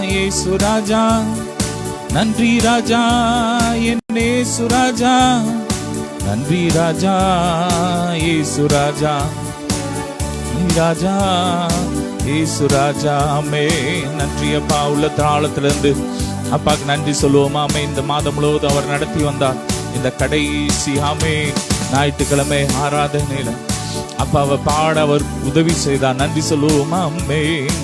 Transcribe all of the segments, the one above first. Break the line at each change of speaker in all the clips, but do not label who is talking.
இயேசு ராஜா, நன்றி ராஜா, என் இயேசு ராஜா, நன்றி ராஜா, இயேசு ராஜா, ராஜா இயேசு ராஜா. ஆமென். நன்றி அப்பா. உள்ள தாளத்திலிருந்து அப்பாக்கு நன்றி சொல்லுவோம். ஆமே. இந்த மாதம் முழுவதும் அவர் நடத்தி வந்தார். இந்த கடைசி ஞாயிற்றுக்கிழமை ஆராதனையில அப்பாவை பாட அவர் உதவி செய்தார். நன்றி சொல்லுவோம். ஆமென்.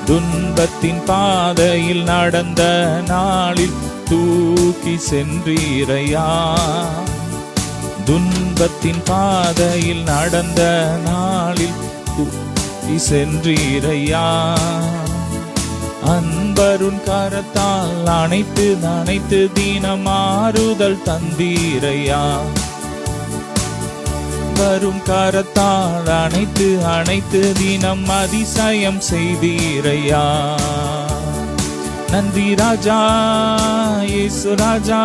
துன்பத்தின் பாதையில் நடந்த நாளில் தூக்கி சென்றீரையா, துன்பத்தின் பாதையில் நடந்த நாளில் தூக்கி சென்றீரையா, அன்பருன் கரத்தால் அனைத்து தினம் ஆறுதல் தந்தீரையா, வரும் கரத்தால் அனைத்து தினம் அதிசயம் செய்தீரையா. நன்றி ராஜா, இயேசு ராஜா,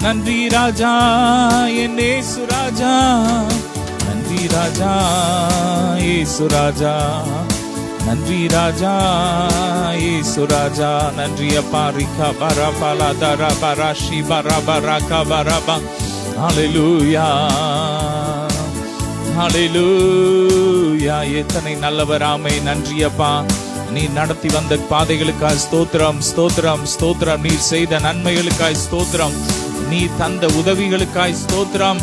நன்றி ராஜா, என் இயேசு ராஜா, நன்றி ராஜா, இயேசு ராஜா, நன்றி ராஜா, இயேசு ராஜா. நன்றி அப்பா. ரிகா பரா பலா தரா பரா ஷி பரா பரா கபரபா. ஹல்லேலூயா, ஹல்லேலூயா. எத்தனை நல்லவர். ஆமென். நன்றி அப்பா. நீ நடத்தி வந்த பாதைகளுக்காய் ஸ்தோத்திரம், ஸ்தோத்திரம், ஸ்தோத்திரம். நீ செய்த நன்மைகளுக்காய் ஸ்தோத்திரம், நீ தந்த உதவிகளுக்காய் ஸ்தோத்திரம்.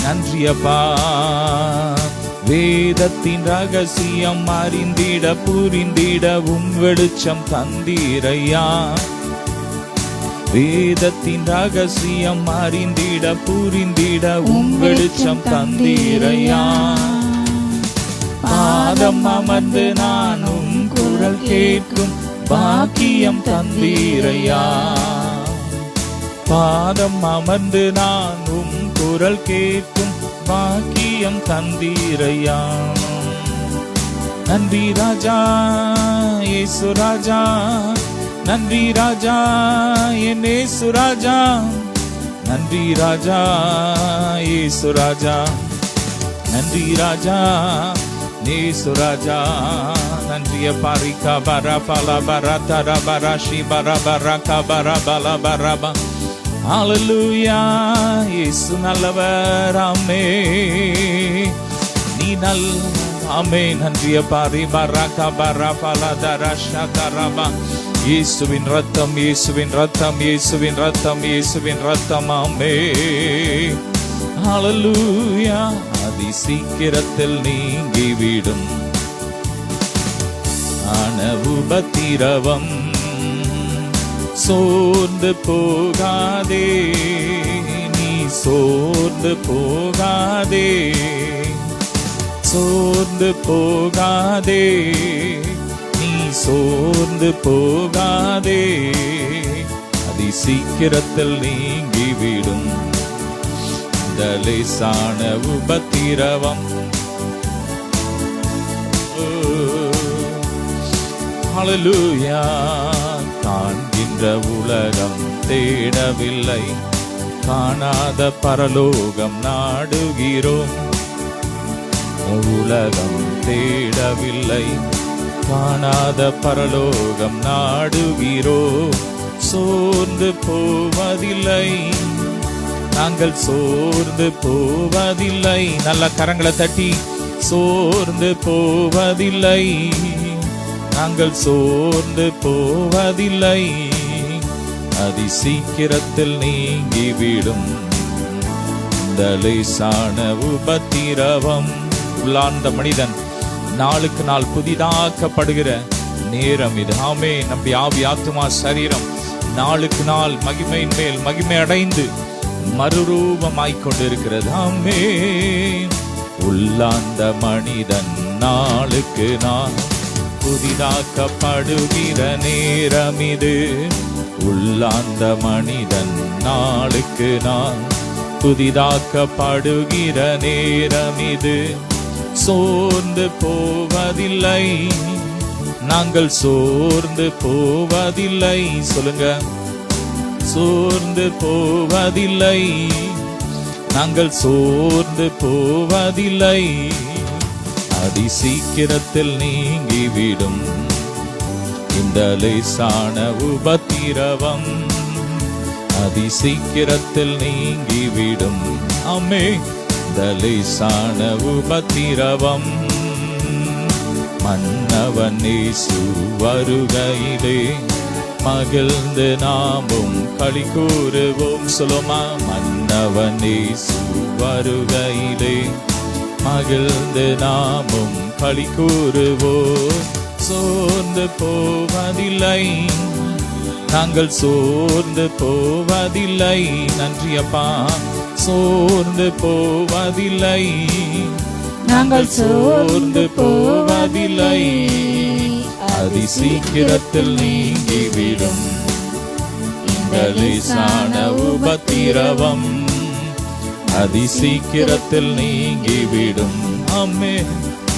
நன்றி அப்பா. வேதத்தின் ரகசியம் அறிந்திட புரிந்திட வெளிச்சம் தந்தீரையா, வேதத்தின் ரகசியம் அறிந்திட புரிந்திட வெளிச்சம் தந்தீரையா, பாதம் அமர்ந்து நானும் குரல் கேட்கும் பாக்கியம் தந்தீரையா, பாதம் அமர்ந்து நானும் குரல் கேட்கும் பாக்கியம் தந்தீரையா. நன்றி ராஜா, இயேசு ராஜா, நன்றி ராஜா, என் இயேசு ராஜா, நன்றி ராஜா, இயேசு ராஜா, நன்றி ராஜா, இயேசு ராஜா. நன்றிய பாரிகா பரா பலா பரா தரா பரா ஷி பரா பரா கபரா பலா பரபா. ஹல்லேலூயா. இயேசு நல்லவர். ஆமென். நீ ஆமென். நன்றிய பாரி பரா கபரா பலா தரா ஷதரபா. இயேசுவின் ரத்தம், இயேசுவின் ரத்தம், இயேசுவின் ரத்தம், இயேசுவின் ரத்தம். ஆமென். ஹல்லேலூயா. அதி சீக்கிரத்தில் நீங்கிவிடும் உபத்திரவம், சோர்ந்து போகாதே, நீ சோர்ந்து போகாதே, சோர்ந்து போகாதே, நீ சோர்ந்து போகாதே, அதி சீக்கிரத்தில் நீங்கிவிடும் இந்த லேசான உபத்திரவம். ஹல்லேலூயா. காண்கின்ற உலகம் தேடவில்லை, காணாத பரலோகம் நாடுகிறோம். உலகம் தேடவில்லை, காணாத பரலோகம் நாடுகிறோம். சோர்ந்து போவதில்லை, நாங்கள் சோர்ந்து போவதில்லை. நல்ல கரங்களை தட்டி, சோர்ந்து போவதில்லை, நாங்கள் சோர்ந்து போவதில்லை, அதி சீக்கிரத்தில் நீங்கிவிடும் இந்த லேசான உபத்திரவம். உள்ளார்ந்த மனிதன் நாளுக்கு நாள் புதிதாக்கப்படுகிற நேரம் இது. ஆமென். நம்முடைய ஆவி, ஆத்துமா, சரீரம் நாளுக்கு நாள் மகிமையின் மேல் மகிமை அடைந்து மறுரூபமாய்க் கொண்டிருக்கிறது. ஆமென். உள்ளார்ந்த மனிதன் நாளுக்கு நாள் புதிதாக்கப்படுகிற நேரம் இது. உள்ளார்ந்த மனிதன் நாளுக்கு நாள் புதிதாக்கப்படுகிற நேரம் இது. சோர்ந்து போவதில்லை, நாங்கள் சோர்ந்து போவதில்லை. சொல்லுங்க, சோர்ந்து போவதில்லை, நாங்கள் சோர்ந்து போவதில்லை, அதி சீக்கிரத்தில் நீங்கிவிடும் இந்த லேசான உபத்திரவம் அதிசீக்கிரத்தில் நீங்கிவிடும். ஆமே. இந்த லேசான உபத்திரவம் மன்னவன் இயேசு வருகையிலே மகிழ்ந்து நாமும் களி கூறுவோம். சொல்லுமா, மன்னவன் இயேசு வருகையிலே மகிழ்ந்து நாமும் களி கூறுவோம். சோர்ந்து போவதில்லை, நாங்கள் சோர்ந்து போவதில்லை. நன்றி அப்பா. சோர்ந்து போவதில்லை, நாங்கள் சோர்ந்து போவதில்லை. அதிசீக்கிரத்தில் நீங்கிவிடும் இந்த லேசான உபத்திரவம் அதிசீக்கிரத்தில் நீங்கிவிடும். ஆமே.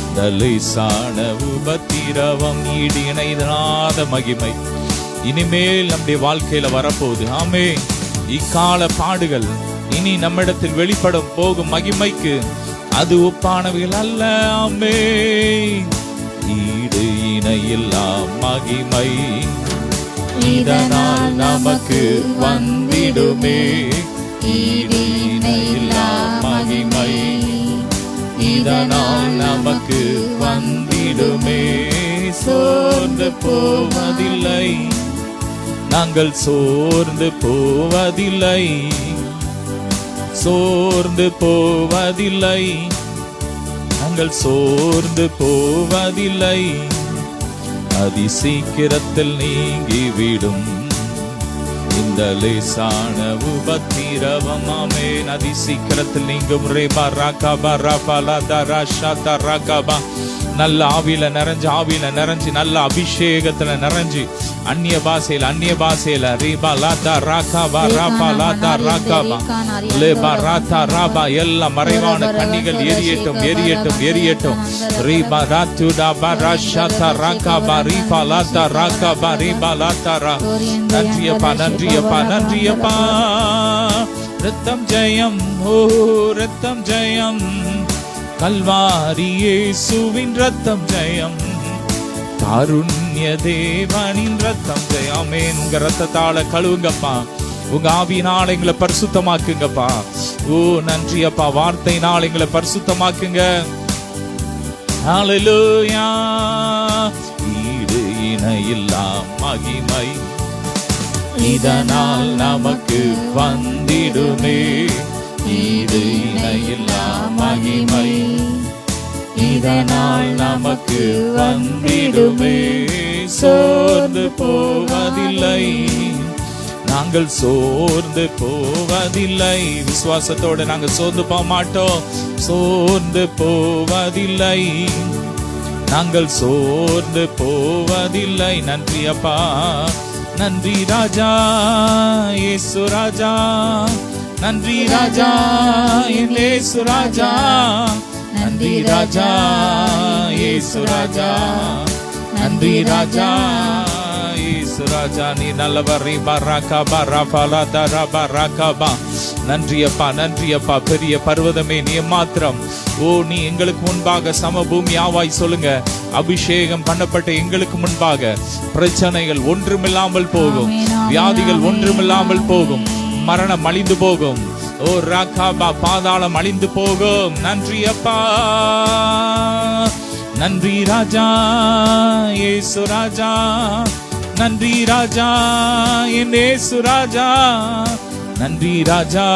இந்த லேசான உபத்திரவம் ஈடு இணையாத மகிமை இனிமேல் நம்முடைய வாழ்க்கையில வரப்போகுது. ஆமே. இக்கால பாடுகள் இனி நம்மிடத்தில் வெளிப்படும் போகும் மகிமைக்கு அது ஒப்பானவைகள் அல்ல. ஆமே. ஈடு இணையில்லா மகிமை இதனால் நமக்கு வந்திடுமே. ஈடு இணையில்லா மகிமை இதனால் நமக்கு வந்திடுமே. சோர்ந்து போவதில்லை, நாங்கள் சோர்ந்து போவதில்லை. சோர்ந்து போவதில்லை, நாங்கள் சோர்ந்து போவதில்லை. அதிசீக்கிரத்தில் நீங்கிவிடும் இந்த லேசான உபத்திரவம். ஆமென். அதிசீக்கிரத்தில் நீங்கும். நல்ல ஆவியில நிறைஞ்சு நல்ல அபிஷேகத்துல நிறைஞ்சு அந்நிய பாசையில ரீபா லாதா ராகாபா ராபா லாதா ராகாபா லேபா ராதா ராபா எல்லா மறைவான கண்ணிகள் எரியட்டும். ரீபா ராத்துடா பா ராஷாதா ராகாபா ரீபா லாதா ராகாபா ரீபா லாதா ரா. நன்றியப்பா. ரத்தம் ஜெயம், ஓ ரத்தம் ஜெயம், கல்வாரி இயேசுவின் ரத்தம் ஜெயம், காருண்ய தேவனின் ரத்தம் ஜெயம். ஆமென். உங்க ரத்தத்தால கழுவுங்கப்பா, உங்க ஆவியினால எங்களை பரிசுத்தமாக்குங்கப்பா. ஓ நன்றி அப்பா. வார்த்தையினால் எங்களை பரிசுத்தமாக்குங்க. ஹல்லேலூயா. ஈடு இணையில்லா மகிமை இதனால் நமக்கு வந்திடுமே. ஈடு இணையில்லா மகிமை இதனால் நமக்கு வந்திடுமே. சோர்ந்து போவதில்லை, நாங்கள் சோர்ந்து போவதில்லை. விசுவாசத்தோடு நாங்கள் சோர்ந்து போக மாட்டோம். சோர்ந்து போவதில்லை, நாங்கள் சோர்ந்து போவதில்லை. நன்றி அப்பா. நன்றி ராஜா இயேசு ராஜா. நன்றி ராஜா இயேசு ராஜா. நன்றி ராஜா இயேசு ராஜா. நன்றி ராஜா இயேசு ராஜா. நீ நல்லவர். நன்றி அப்பா. பெரிய பர்வதமே நீ மாத்திரம். ஓ நீ எங்களுக்கு முன்பாக சமபூமி ஆவாய். சொல்லுங்க. அபிஷேகம் பண்ணப்பட்ட எங்களுக்கு முன்பாக பிரச்சனைகள் ஒன்றுமில்லாமல் போகும், வியாதிகள் ஒன்றுமில்லாமல் போகும், மரணம் அழிந்து போகும். ஓ ராகாபா பாதாளம் அழிந்து போகும். நன்றி அப்பா. நன்றி ராஜா இயேசு ராஜா. நன்றி ராஜா என் இயேசு ராஜா. நன்றி ராஜா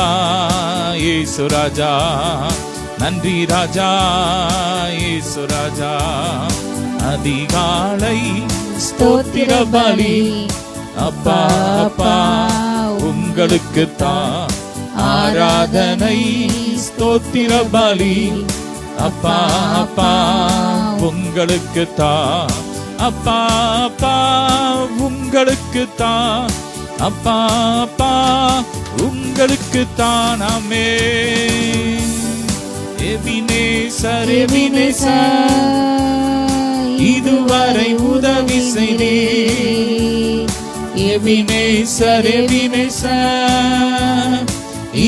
இயேசு ராஜா. நன்றி ராஜா இயேசு ராஜா. அதிகாலை ஸ்தோத்திர பலி அப்பா அப்பா உங்களுக்கு தான் ஆராதனை. ஸ்தோத்திர பலி அப்பா அப்பா உங்களுக்கு தான். அப்பா அப்பா உங்களுக்கு தான். அப்பா அப்பா உங்களுக்கு தான். ஆமென். எபினேசர் எபினேசர் இதுவரை உதவி செய்தே. எபினேசர் எபினேசர்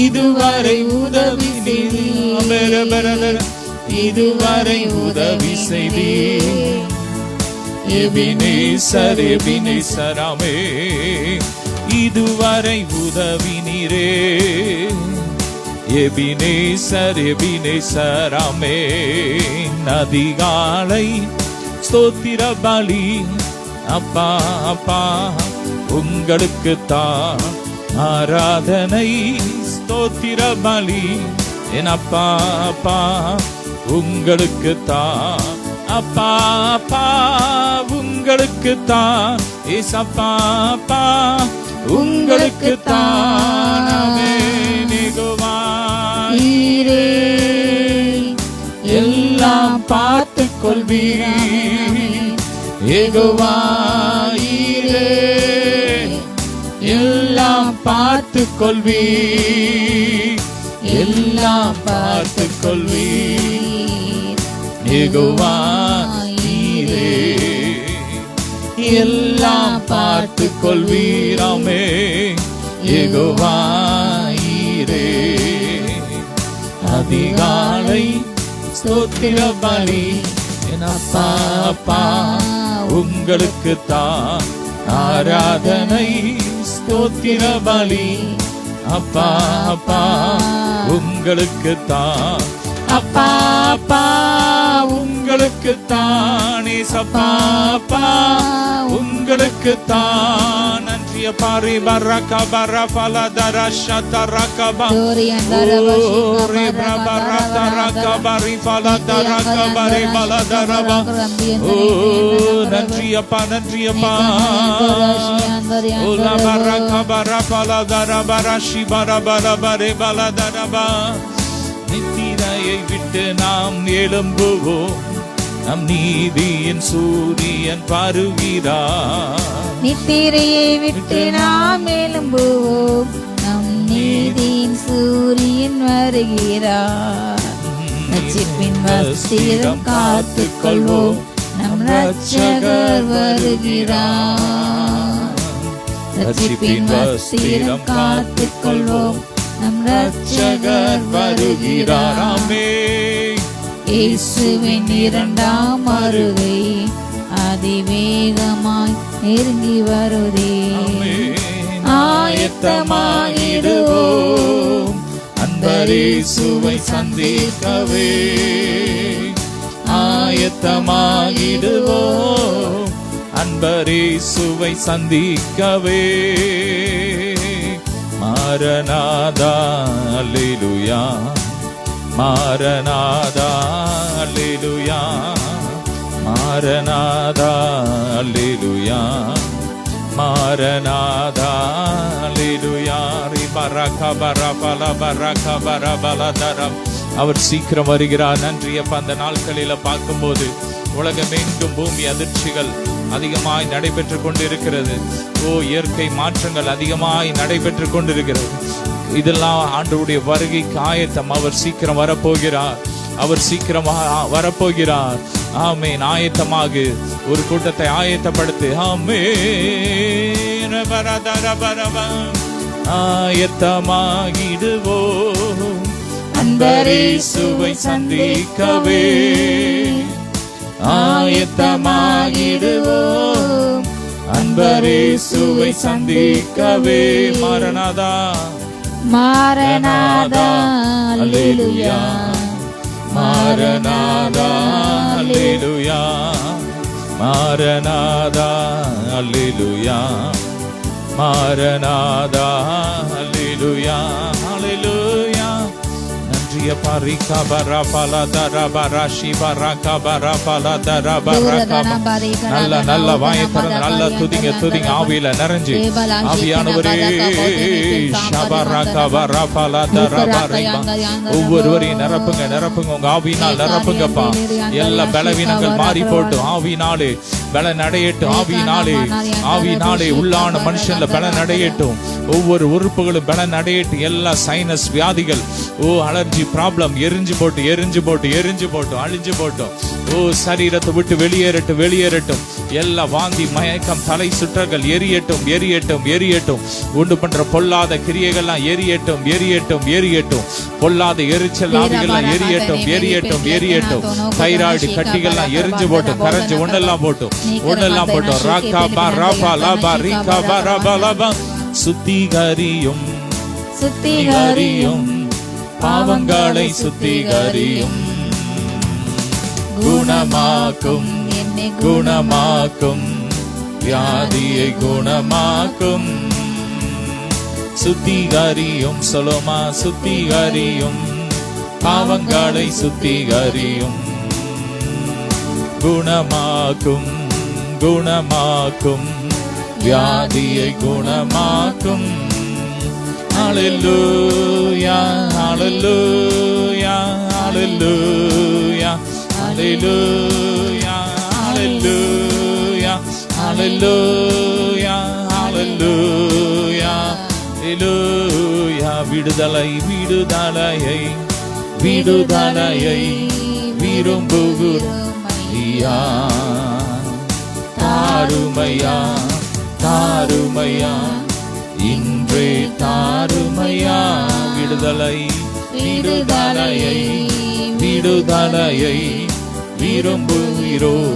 இதுவரை உதவி செய்தே. இதுவரை உதவி செய்தே. எபினேசர் எபினேசராமே இதுவரை உதவினீரே. எபினேசர் எபினேசராமே அதிகாலை ஸ்தோத்திர பலி அப்பா அப்பா உங்களுக்கு தான் ஆராதனை. ஸ்தோத்திர பலி என் அப்பா அப்பா உங்களுக்கு தான். அப்பா அப்பா உங்களுக்கு தான். ஏசப்பா அப்பா உங்களுக்கு தான்.
நீரே எல்லாம் பார்த்து கொள்வீர்.
யெகோவாயீரே எல்லாம் பார்த்து கொள்வீர். எல்லாம் பார்த்து கொள்வீர். யெகோவாயீரே எல்லாம் பார்த்து கொள்வீராமே. யெகோவாயீரே அதிகாலை ஸ்தோத்திர பலி என் அப்பா அப்பா உங்களுக்கு தான் ஆராதனை. ஸ்தோத்திர பலி அப்பா அப்பா உங்களுக்கு தான். அப்பா அப்பா உங்களுக்கு தான். ஏசப்பா அப்பா உங்களுக்கு தான். நன்றிய பாரி பரக்க பரபல தரஷ தரகபா ஓரே பிரபரத ரகபரி பல தரகபரி பல தரபா. ஓ நன்றியப்பா நன்றியப்பா. ஓலா பரக்க பரபல தரபரஷி பரபரபரே பல தரபா. நித்திரையை விட்டு நாம் எழும்புவோம். நம் நீதியின் சூரியன் வருகிறார்.
நித்திரையை விட்டு நாம் எழும்புவோம். நம் நீதியின் சூரியன் வருகிறார். ரட்சிப்பின் வஸ்திரம் காத்துக் கொள்வோம். நம் ரட்சகர் வருகிறார். ரட்சிப்பின் வஸ்திரம் காத்துக் கொள்வோம். நம் ரட்சகர் வருகிறார்.
ஆமென்.
இயேசுவின் இரண்டாம் வருகை அதிவேகமாய் நெருங்கி வருதே.
ஆயத்தமாயிடுவோம் அன்பரேசுவை சந்திக்கவே. ஆயத்தமாயிடுவோம் அன்பரேசுவை சந்திக்கவே. மாரநாதா அல்லேலூயா மாரநாதா அல்லேலூயா மாரநாதா அல்லேலூயா மாரநாதா அல்லேலூயா. அவர் சீக்கிரம் வருகிறார். நன்றியப்பா. அந்த நாட்களில பார்க்கும்போது உலகமெங்கும் பூமி அதிர்ச்சிகள் அதிகமாய் நடைபெற்று கொண்டிருக்கிறது. ஓ இயற்கை மாற்றங்கள் அதிகமாய் நடைபெற்று கொண்டிருக்கிறது. இதெல்லாம் ஆண்டவருடைய வருகைக்கு ஆயத்தம். அவர் சீக்கிரம் வரப்போகிறார். அவர் சீக்கிரம் வரப்போகிறார். ஆமென். ஆயத்தமாக ஒரு கூட்டத்தை ஆயத்தப்படுத்து. ஆமென். ஆயத்தமாகிடுவோம் அன்பரேசுவை சந்திக்கவே. ஆயத்தமாகிடுவோம் அன்பரேசுவை சந்திக்கவே. மாரநாதா
மாரநாதா அல்லேலூயா
மாரநாதா அல்லேலூயா மாரநாதா அல்லேலூயா மாரநாதா அல்லேலூயா அல்லேலூயா. நன்றிய பரிகா பரபல தரபரஷி பரகா பரபல தரபரகா. நல்ல நல்ல வாயை திறந்து நல்ல துதிங்க துதிங்க. ஆவியில நிறைஞ்சு ஆவியானவரே ஷபரகா பரபல தரபரகா. ஒவ்வொருவரையும் நிரப்புங்க நிரப்புங்க. உங்க ஆவியினால் நிரப்புங்கப்பா. எல்லா பலவீனங்கள் மாறி போட்டு ஆவியினாலே பலன் அடையட்டும். ஆவியினாலே ஆவியினாலே உள்ளான மனுஷன்ல பலன் அடையட்டும். ஒவ்வொரு உறுப்புகளும் பலன் அடையட்டும். எல்லா சைனஸ் வியாதிகள் ஓ அலர்ஜி ப்ராப்ளம் எரிஞ்சு போட்டு எரிஞ்சு போட்டு எரிஞ்சு போட்டும் அழிஞ்சு போட்டும். ஓ சரீரத்தை விட்டு வெளியேறட்டும் வெளியேறட்டும். எல்லா வாந்தி மயக்கம் தலை சுற்றர்கள் எரியட்டும் எரியட்டும் எரியட்டும். உண்டு பண்ற பொல்லாத கிரியைகள்லாம் எரியட்டும் எரியட்டும் எரியட்டும். பொல்லாத எரிச்சல் ஆவிகள்லாம் எரியட்டும் எரியட்டும் எரியட்டும். தைராய்டு கட்டிகள்லாம் எரிஞ்சு போட்டும் கரைஞ்சு ஒன்னெல்லாம் போட்டும். ஒன்னெல்லாம் போட்டோம். ராகா பரபா லபா ரிகா பரபா லபா. சுத்திகரியும் சுத்திகரியும் பாவங்களை சுத்திகரியும், குணமாக்கும் குணமாக்கும் வியாதியை குணமாக்கும். சுத்திகரியும் சொல்லுமா, சுத்திகரியும் பாவங்களை சுத்திகரியும், குணமாக்கும் குணமாக்கும் வியாதியை குணமாக்கும். ஹல்லேலூயா ஹல்லேலூயா ஹல்லேலூயா ஹல்லேலூயா ஹல்லேலூயா ஹல்லேலூயா ஹல்லேலூயா ஹல்லேலூயா. விடுதலை விடுதலையை விடுதலையை விரும்புகிறோமையா, தாருமையா தாருமையா இன்றே தாருமையா. விடுதலை விடுதலையை விடுதலையை விரும்புகிறோமையா,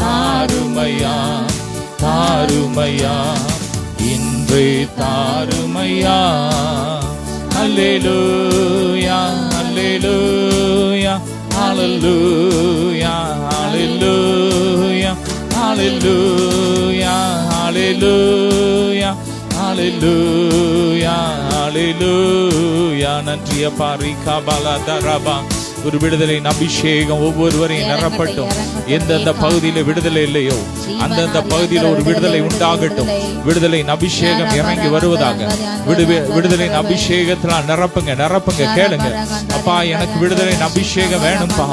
தாருமையா தாருமையா இன்றே தாருமையா. அல்லேலூயா அல்லேலூயா ஹல்லேலூயா ஹல்லேலூயா ஹல்லேலூயா ஹல்லேலூயா ஹல்லேலூயா ஹல்லேலூயா. நன்றியப்பா. ரிகா பலா தரபா. ஒரு விடுதலையின் அபிஷேகம் ஒவ்வொருவரையும் நிரப்பட்டும். எந்தெந்த பகுதியில விடுதலை இல்லையோ அந்தந்த பகுதியில் ஒரு விடுதலை உண்டாகட்டும். விடுதலையின் அபிஷேகம் இறங்கி வருவதாக. விடுதலையின் அபிஷேகத்தினால் நிரப்புங்க நிரப்புங்க. கேளுங்க, அப்பா எனக்கு விடுதலையின் அபிஷேகம் வேணும்பா.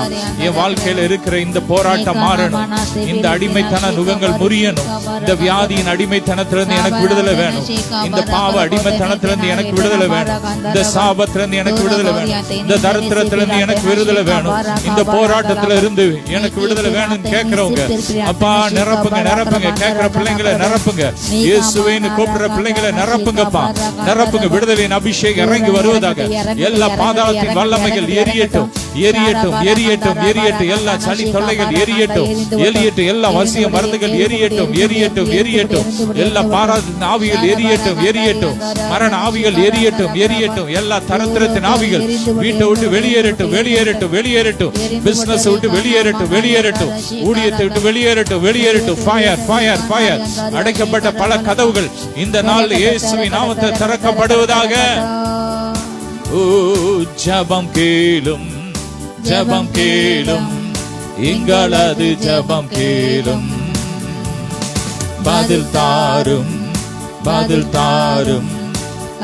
என் வாழ்க்கையில இருக்கிற இந்த போராட்டம் மாறணும், இந்த அடிமைத்தன நுகங்கள் முறியணும், இந்த வியாதியின் அடிமைத்தனத்திலிருந்து எனக்கு விடுதலை வேணும், இந்த பாவ அடிமைத்தனத்திலிருந்து எனக்கு விடுதலை வேணும், இந்த சாபத்திலிருந்து எனக்கு விடுதலை வேணும், இந்த தரித்திரத்திலிருந்து எனக்கு விடுதலை வேணும், இந்த போராட்டத்துல இருந்து எனக்கு விடுதலை வேணும். கேட்கிறவங்க அப்பா நிரப்புங்க நிரப்புங்க. கேட்கிற பிள்ளைங்களை நிரப்புங்க. இயேசுவேன்னு கூப்பிடுற பிள்ளைங்களை நிரப்புங்கப்பா நிரப்புங்க. விடுதலையின் அபிஷேகம் இறங்கி வருவதாக. எல்லா பாதாளத்தின் வல்லமைகள் எரியட்டும் எரியட்டும் எரியட்டும் எரியட்டும். எல்லா சனி தொல்லைகள் எரியட்டும் எரியட்டும். எல்லா வசிய மருந்துகள் எரியட்டும் எரியட்டும் எரியட்டும். எல்லா பாராதின் ஆவிகள் எரியட்டும் எரியட்டும். மரண ஆவிகள் எரியட்டும் எரியட்டும். எல்லா தரித்திரத்தின் ஆவிகள் வீட்டை விட்டு வெளியேறட்டும் வெளியேறட்டும் வெளியேறட்டும். பிசினஸ் விட்டு வெளியேறட்டும் வெளியேறட்டும். ஊழியத்தை விட்டு வெளியேறட்டும் வெளியேறட்டும். Fire fire fire. அடைக்கப்பட்ட பல கதவுகள் இந்த நாள் இயேசுவின் நாமத்தில் திறக்கப்படுவதாக. ஓ ஜெபம் கேளும் ஜெபம் கேளும் எங்களது ஜெபம் கேளும். பதில் தாரும் பதில் தாரும்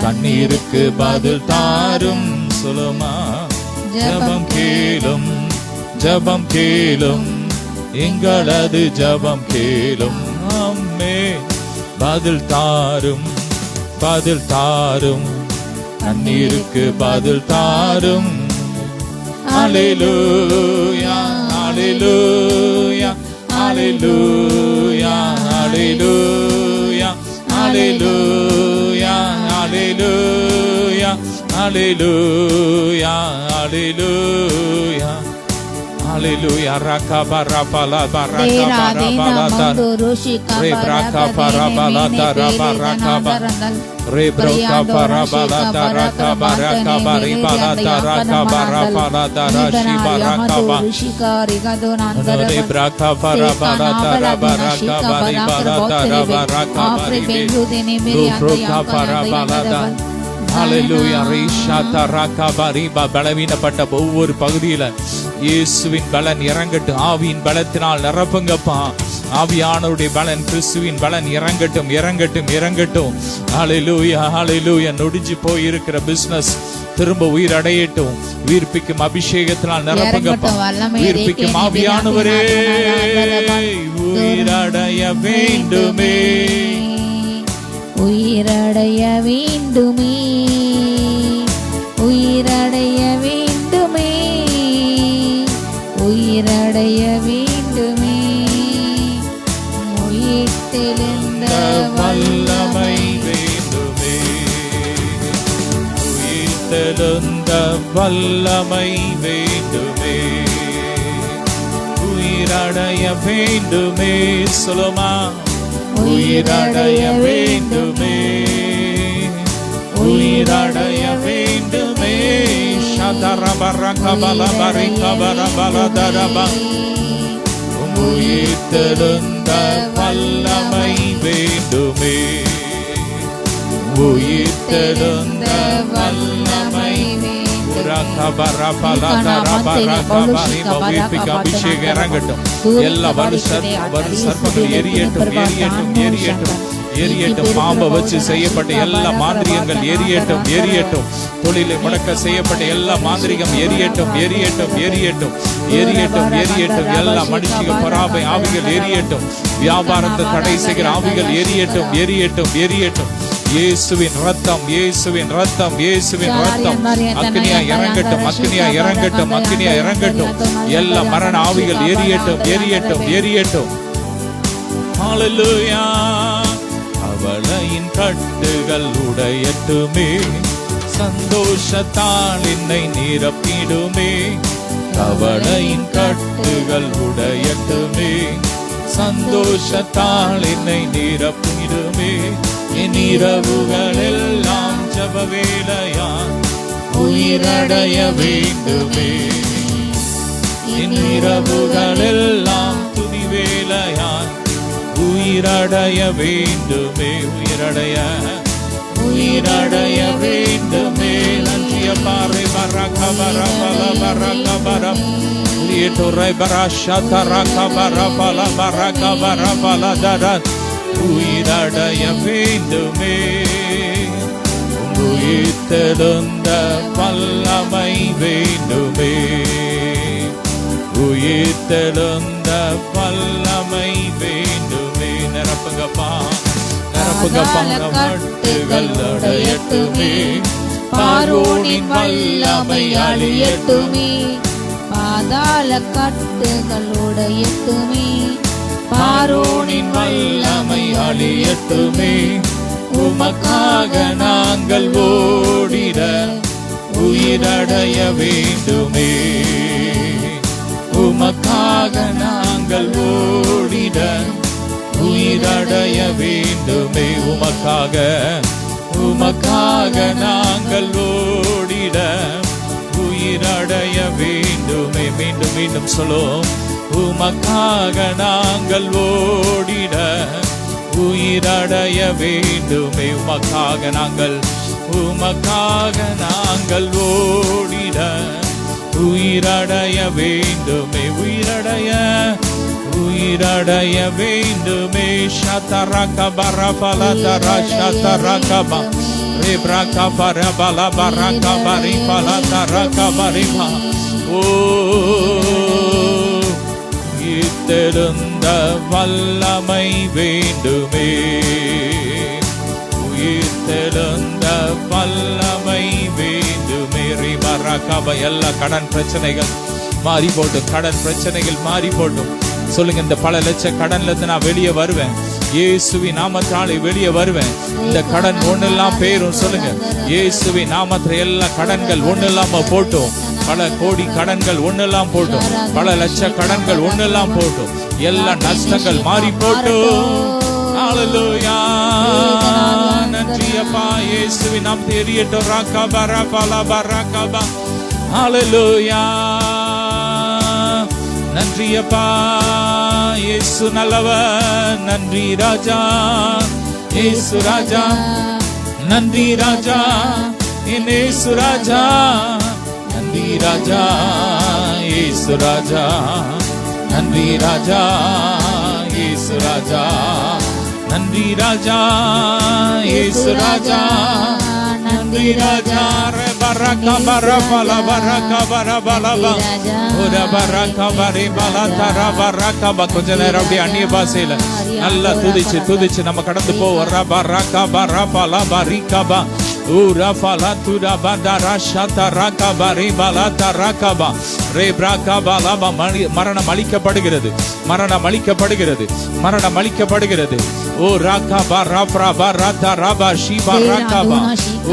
கண்ணீருக்கு பதில் தாரும். சொல்லுமா, ஜெபம் கேளும் ஜெபம் கேளும் எங்களது ஜெபம் கேளும். அம்மே பதில் தாரும் பதில் தாரும் கண்ணீருக்கு பதில் தாரும். ஹல்லேலூயா ஹல்லேலூயா ஹல்லேலூயா ஹல்லேலூயா ஹல்லேலூயா ஹல்லேலூயா ஹல்லேலூயா ஹல்லேலூயா ஹalleluya. raka barabala baraka barabala re braka barabala baraka re broka barabala raka baraka baribala raka barabala rashi baraka ba re braka barabala baraka baribala baraka baribe broka barabala. ஹல்லேலூயா. ரீஷாதா ராகா பரிபா. பலவீனப்பட்ட ஒவ்வொரு பகுதியில இயேசுவின் பலன் இறங்கட்டும். ஆவியின் பலத்தினால் நிரப்புங்கப்பா. ஆவியானவருடைய பலன், கிறிஸ்துவின் பலன் இறங்கட்டும் இறங்கட்டும் இறங்கட்டும். ஹல்லேலூயா ஹல்லேலூயா. நொடிஞ்சு போய் இருக்கிற பிசினஸ் திரும்ப உயிர் அடையட்டும். உயிர்ப்பிக்கும் அபிஷேகத்தினால் நிரப்புங்கப்பா. உயிர்ப்பிக்கும் ஆவியானவரே உயிரடைய வேண்டுமே
உயிரடைய வேண்டுமே உயிரடைய வேண்டுமே உயிரடைய வேண்டுமே. உயிர்த்தெழுந்த
வல்லமை வேண்டுமே உயிர்த்தெழுந்த வல்லமை வேண்டுமே உயிரடைய வேண்டுமே. சொல்லுமா, உயிரடைய வேண்டுமே, உயிரடைய வேண்டுமே. உயிர்த்தெழுந்த வல்லமை வேண்டுமே, உயிர்த்தெழுந்த வல்லமை. அபிஷேகம் இறங்கட்டும். எல்லா சர்ப்பங்கள் எரியட்டும், எரியட்டும், எரியட்டும், எரியட்டும். பாம்பை வச்சு செய்யப்பட்ட எல்லா மாந்திரிகங்கள் எரியட்டும், எரியட்டும். தொழிலை முடக்க செய்யப்பட்ட எல்லா மாந்திரிகம் எரியட்டும், எரியட்டும், எரியட்டும், எரியட்டும், எரியட்டும். எல்லா மனுஷிக பராபை ஆவிகள் எரியட்டும். வியாபாரத்தை தடை செய்கிற ஆவிகள் எரியட்டும், எரியட்டும், எரியட்டும். இயேசுவின் ரத்தம், இயேசுவின் ரத்தம், இயேசுவின் ரத்தம் அக்னியா இறங்கட்டும், அக்னியா இறங்கட்டும், அக்னியா இறங்கட்டும். எல்லா மரண ஆவிகள் எரியட்டும், எரியட்டும், எரியட்டும். ஹல்லேலூயா. அவளையின் கட்டுகள் உடையட்டுமே, சந்தோஷத்தால் என்னை நிரப்பிடுமே. அவளையின் கட்டுகள் உடையட்டுமே, சந்தோஷத்தால் என்னை நிரப்பிடுமே. என் இரவுகள் எல்லாம் ஜெப வேளையாய் உயிரடைய வேண்டுமே. என் இரவுகள் எல்லாம் துதி வேளையாய் உயிரடைய வேண்டுமே, உயிரடைய, உயிரடைய வேண்டுமே. நன்றிய பாறை பரக பரபல பரக பரம் லியேட்டோரை பராஷத ரக பரபல பரக பரபல தரத். உயிரடைய வேண்டுமே, உயிர்த்தெழுந்த வல்லமை வேண்டுமே, உயிர்த்தெழுந்த வல்லமை வேண்டுமே. நிரப்புங்கப்பா, நிரப்புங்கப்பா. கட்டுகள் உடையட்டுமே, பார்வோனின் வல்லமை அழியட்டுமே.
பாதாள கட்டுகள் உடையட்டுமே,
பார்வோனின் வல்லமை அழியட்டுமே. உமக்காக நாங்கள் ஓடிட உயிரடைய வேண்டுமே, உமக்காக நாங்கள் ஓடிட உயிரடைய வேண்டுமே. உமக்காக, உமக்காக நாங்கள் ஓடிட உயிரடைய வேண்டுமே. மீண்டும் மீண்டும் சொல்லும், உமக்காக நாங்கள் ஓடிட உயிரடைய வேண்டுமே. உமக்காக நாங்கள், உமக்காக நாங்கள் ஓடிட உயிரடைய வேண்டுமே, உயிரடைய, உயிரடைய வேண்டுமே. ஷதரக பரபல தர ஷதரக ரேப்ரக பரபல பரக பரிபல தரக பரிபா. ஓ உயிர்த்தெழுந்த வல்லமை வேண்டுமே, உயிர்த்தெழுந்த வல்லமை வேண்டுமே. ரிபரகப. எல்லா கடன் பிரச்சனைகள் மாறி போட்டும், கடன் பிரச்சனைகள் மாறி போட்டும். சொல்லுங்க, இந்த பல லட்ச கடன்ல இருந்து நான் வெளியே வருவேன், இயேசுவின் நாமத்தாலே வெளியே வருவேன். இந்த கடன் ஒண்ணெல்லாம் பேரும். சொல்லுங்க, இயேசுவின் நாமத்துல எல்லா கடன்கள் ஒண்ணெல்லாம போட்டும். பல கோடி கடன்கள் ஒண்ணெல்லாம் போட்டும், பல லட்ச கடன்கள் ஒண்ணெல்லாம் போட்டும். எல்லா நஷ்டங்கள் மாறி போட்டும். ஹல்லேலூயா. நன்றி அப்பா, இயேசுவின் நாமத்தை எரியட்டும். ரகப ரபல பரகப. ஹல்லேலூயா. நன்றி அப்பா, இயேசு நல்லவர். நன்றி ராஜா, இயேசு ராஜா. நன்றி ராஜா, என் இயேசு ராஜா. நன்றி ராஜா, இயேசு ராஜா. நன்றி ராஜா, இயேசு ராஜா. நன்றி ராஜா, இயேசு ராஜா. நன்றி ராஜா. பரக பரபல பரக பரபலப ஒரு பரக பரிபல தர பரக. கொஞ்ச நேரம் அப்படியே அந்நிய பாஷையில நல்லா துதிச்சு துதிச்சு நம்ம கடந்து போவோம். ரபரக பரபல பரிகப உரபல துரபதர ஷதரக பரிபல தரகப ரேப்ரகபலப. மரணம் அழிக்கப்படுகிறது, மரணம் அழிக்கப்படுகிறது, மரணம் அழிக்கப்படுகிறது. ஓ ரகப ரப்ரப ரத ரப ஷிப ரகப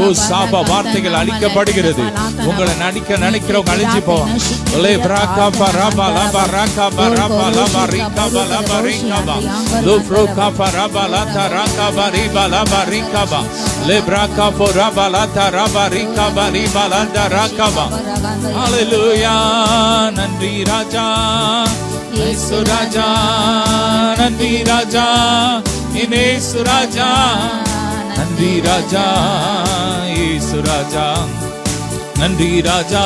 ஓ சாப வார்த்தைகள் அழிக்கப்படுகிறது. உங்களை நினைக்கிறவங்க அழிஞ்சு போவாங்க. நன்றி ராஜா, இயேசு ராஜா, நன்றி ராஜா, இயேசு ராஜா, நன்றி ராஜா, இயேசு ராஜா, நன்றி ராஜா,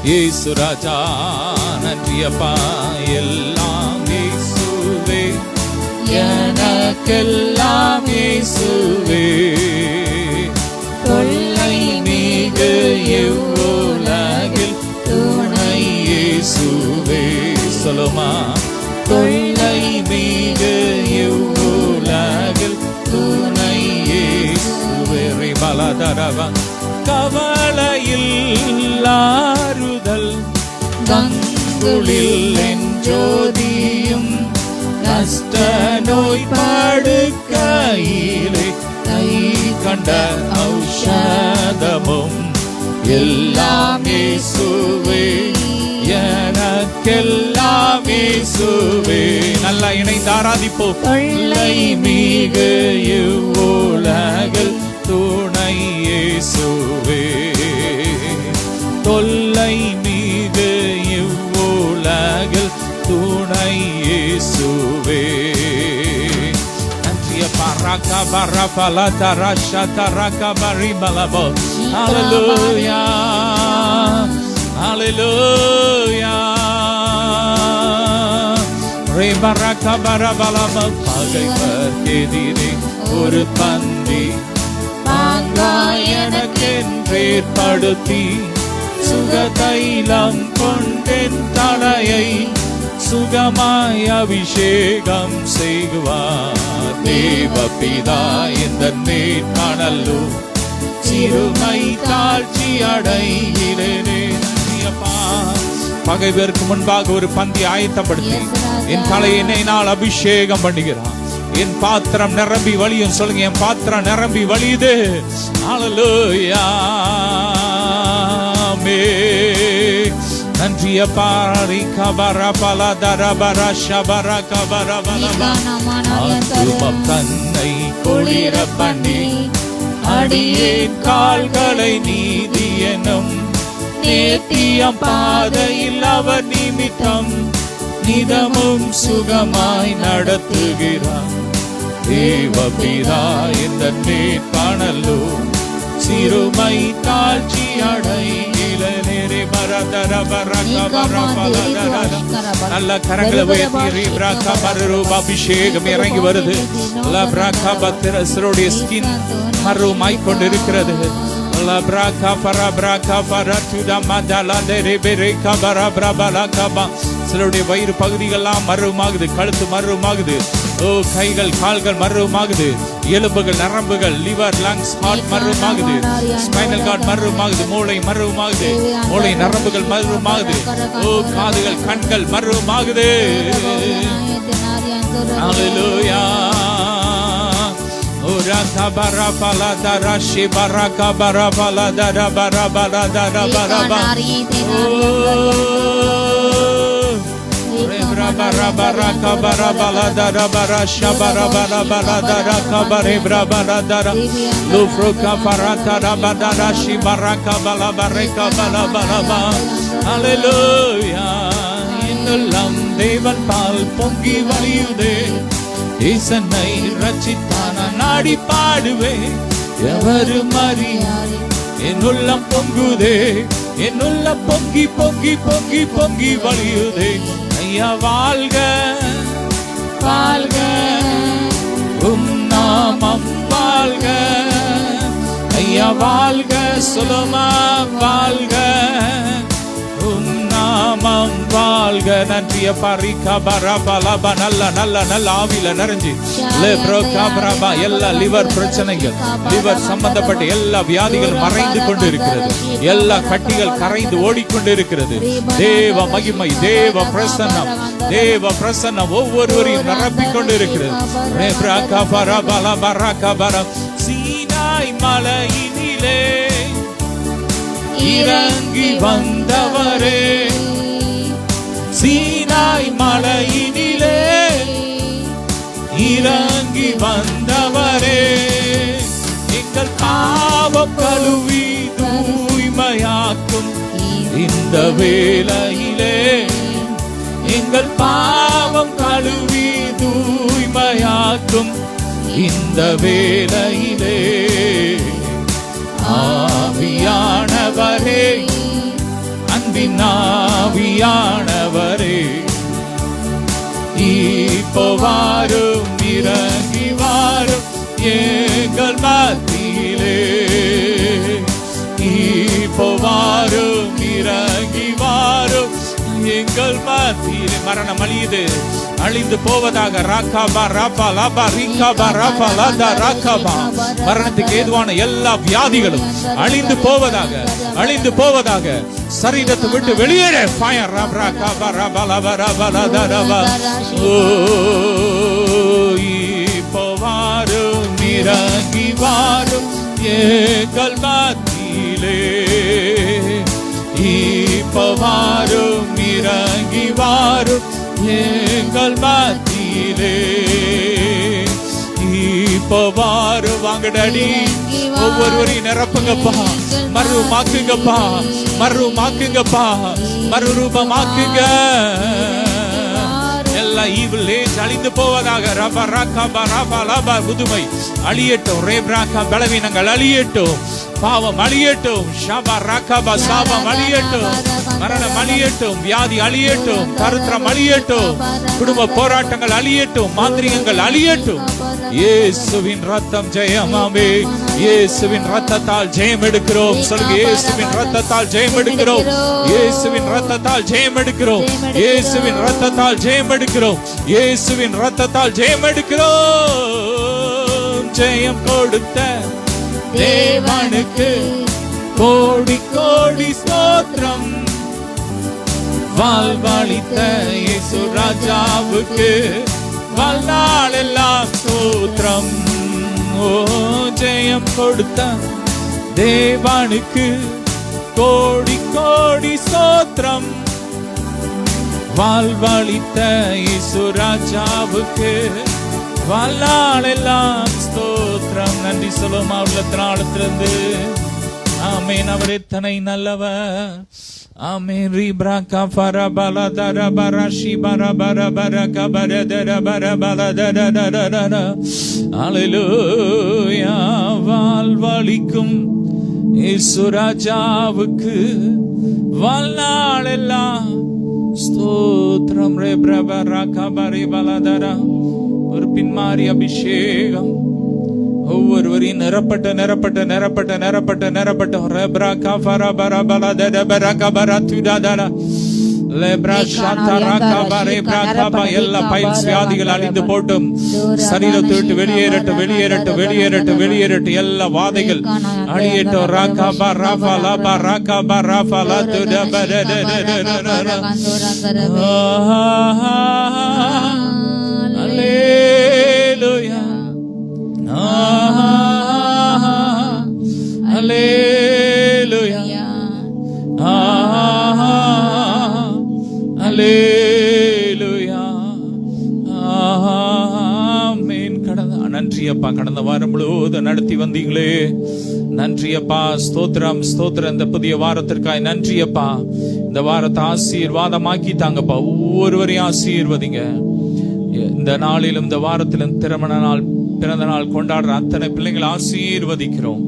இயேசு ராஜா, நன்றி அப்பா. எல்லாம் இயேசுவே, எனக்கெல்லாம் இயேசுவே, தொல்லை மிகு இவ்வுலகில் துணை இயேசுவே. சொல்லுமா, தொல்லை மிகு இவ்வுலகில் துணை இயேசுவே. பலதரவ கவலையில் ஆறுதல், கங்குளில் என் ஜோதியும், கஷ்ட நோய் படுக்கையிலே கை கண்ட ஔஷதமும், எல்லாம் இயேசுவே, எனக்கெல்லாம் இயேசுவே. நல்லா இணைந்து ஆராதிப்போம். தொல்லை மிகு இவ்வுலகில் துணை இயேசுவே, தொல்லை மிகு இவ்வுலகில் துணை இயேசுவே. Baraka barapala tarasha taraka baribalabo. Hallelujah, hallelujah. Re baraka barabalabo. பகைவர் எதிரே ஒரு பந்தி பாங்காய் எனக்கென்றே படுத்தி, சுகதைலம் கொண்டேன் தலையை சுகமாய் அபிஷேகம் செய்வார். தேவபிதா இந்த நேர்காணலோ சிறுமை தாழ்ச்சி அடைகிறேனே. பகைவருக்கு முன்பாக ஒரு பந்தி ஆயத்தப்படுத்தி என் தலையினை நாள் அபிஷேகம் பண்ணுகிறான். என் பாத்திரம் நிரம்பி வழியும். சொல்லுங்க, என் பாத்திரம் நிரம்பி வழியுது. ஹல்லேலூயா, நன்றி அப்பா. தன்னை குளிர பண்ணி அடியேன் கால்களை நீதி எனும் நேத்தியம் பாதையில் அவர் நிமித்தம் நிதமும் சுகமாய் நடத்துகிறார். தேவபிதா இந்த நேர்காணலோ சிறுமை தாழ்ச்சி அடைகிறேனே. நல்ல கரங்களை உயர்த்தி அபிஷேகம் இறங்கி வருது. ஸ்கின் மருமாய் கொண்டிருக்கிறது. சிலருடைய வயிறு பகுதிகள்லாம் மருவமாகுது, கழுத்து மருவமாகுது, ஓ கைகள் கால்கள் மருவமாகுது, எலும்புகள் நரம்புகள் லிவர் லங்ஸ் ஹார்ட் மருவமாகுது, ஸ்பைனல் கார்ட் மருவமாகுது, மூளை மருவமாகுது, மூளை நரம்புகள் மருவமாகுது, ஓ காதுகள் கண்கள் மருவமாகுது. ஹல்லேலூயா. Uraka bara pala dara shi baraka bara pala dara bara bara dara bara bara. Rebra bara bara kabara bala dara bara shabara bara bara dara kabare bra bara dara. Lufruka parata dara dara shi baraka bala bareka bala bara ba. Hallelujah. இன்னும் தேவன் பால் பொங்கி வழியுதே. ஈசனை ரட்சித்தான நாடி பாடுவே. எவரும் அறியாரே என் உள்ளம் பொங்குதே. என் உள்ளம் பொங்கி பொங்கி பொங்கி பொங்கி வழியுதே. ஐயா வாழ்க வாழ்க உம் நாமம் வாழ்க. ஐயா வாழ்க சொல்லுமா வாழ்க உம் நாமம் வாழ்க. நன்றிய பரிகா பரபலப. நல்ல நல்ல நல்ல ஆவில நிறைஞ்சு எல்லா லிவர் பிரச்சனைகள், லிவர் சம்பந்தப்பட்ட எல்லா வியாதிகள் மறைந்து கொண்டு இருக்கிறது. எல்லா கட்டிகள் கரைந்து ஓடிக்கொண்டு இருக்கிறது. தேவ மகிமை, தேவ பிரசன்னம், தேவ பிரசன்னம் ஒவ்வொருவரையும் நிரப்பிக் கொண்டு இருக்கிறது. சீனாய் மலையினி மலையினிலே இறங்கி வந்தவரே, சீனாய் மலையினிலே இறங்கி வந்தவரே, எங்கள் பாவம் கழுவி தூய்மையாக்கும் இந்த வேளையிலே, எங்கள் பாவம் கழுவி தூய்மையாக்கும் இந்த வேளையிலே, ஆவியானவரே, அன்பின் ஆவியானவரே, இப்போ வாரும், இறங்கி வாரும் எங்கள் மத்தியிலே, இப்போ வாரும், இறங்கி வாரும் எங்கள் மத்தியிலே. மரணம் அழியுது, அழிந்து போவதாக. ராகாபா ராபா லாபா ரீகாபா ராபா லாதா ராகாபா. மரணத்துக்கு ஏதுவான எல்லா வியாதிகளும் அழிந்து போவதாக, அழிந்து போவதாக. சரீரத்தை விட்டு வெளியேற ஃபயர். ராப் ராகாபா ராபா லாபா ராபா லாதா ராபா. ஓ இப்போ வாரும், இறங்கி வாரும் எங்கள் மத்தியிலே, இப்போ வாரும், இறங்கி வாரும் எங்கள் மத்தியிலே, இப்போ வாரும். வாங்கடாடி, ஒவ்வொருவரையும் நிரப்புங்கப்பா, மறுமாக்குங்கப்பா, மறுமாக்குங்கப்பா, மறுரூபமாக்குங்க. எல்லா ஈவில் ஏஜ் அழிந்து போவதாக. ரபா ராகாபா ராபா லாபா. புதுமை அழியட்டும், ரேப்ராகா பலவீனங்கள் அழியட்டும், பாவம் அழியட்டும், ஷாபா ராகாபா சாபம் அழியட்டும், மரணம் அழியட்டும், வியாதி அழியட்டும், கருத்திரம் அழியட்டும், குடும்ப போராட்டங்கள் அழியட்டும், மாந்திரிகங்கள் அழியட்டும். இயேசுவின் ரத்தம் ஜெயமாமே. இயேசுவின் ரத்தத்தால் ஜெயம் எடுக்கிறோம். சொல்லுங்க, இயேசுவின் ரத்தத்தால் ஜெயம் எடுக்கிறோம், இயேசுவின் ரத்தத்தால் ஜெயம் எடுக்கிறோம், இயேசுவின் ரத்தத்தால் ஜெயம் எடுக்கிறோம், இயேசுவின் ரத்தத்தால் ஜெயம் எடுக்கிறோம். ஜெயம் கொடுத்த தேவனுக்கு கோடி கோடி ஸ்தோத்திரம். வாழ்வளித்த இயேசு ராஜாவுக்கு வாழ்நாளெல்லாம் ஸ்தோத்திரம். ஓ ஜெயம் கொடுத்த தேவனுக்கு கோடி கோடி ஸ்தோத்திரம். வாழ்வளித்த இயேசு ராஜாவுக்கு வாழ்நாளெல்லாம் ஸ்தோத்திரம். நன்றி சொல்லுமா உள்ளத்திலிருந்து. ஆமென். அவர் எத்தனை நல்லவர். ஆமென். ரீப்ராகா ஃபரபல தரபரஷி பரபரபரக பரதரபரபலதரதரதர. ஹல்லேலூயா. வாழ்வளிக்கும் இயேசு ராஜாவுக்கு வாழ்நாளெல்லாம் ஸ்தோத்திரம். ரேப்ரபரக பரிபலதர. ஒரு பின்மாறி அபிஷேகம் ஒவ்வொருவரையும் நிரப்பட்ட நிரப்பட்ட நிரப்பட்ட நிரப்பட்ட நிரப்பட்ட. ரெப்ரா கஃபரா பரபல தரபரா கபரா துடாதர லெப்ரா ஷாதரா கபரே பிரகபா. எல்லா பைல்ஸ் வியாதிகள் அழிந்து போட்டும். சரீரத்தை விட்டு வெளியேறட்டும், வெளியேறட்டும், வெளியேறட்டும், வெளியேறட்டும். எல்லா வாதைகள் அழியட்டும். ராகபா ராஃபா லாபா ராகபா ராஃபா லா துடபரதரதரதர. Hallelujah. Hallelujah. Hallelujah. ஆமென். நன்றி அப்பா, கடந்த வாரம் முழுவதும் நடத்தி வந்தீங்களே, நன்றி அப்பா. ஸ்தோத்திரம், ஸ்தோத்திரம். இந்த புதிய வாரத்திற்காய் நன்றி அப்பா. இந்த வாரத்தை ஆசீர்வாதமாக்கி தாங்கப்பா. ஒவ்வொருவரையும் ஆசீர்வதிங்க. இந்த நாளிலும் இந்த வாரத்திலும் திருமண நாள், பிறந்த நாள் கொண்டாடுற அத்தனை பிள்ளைகளை ஆசீர்வதிக்கிறோம்.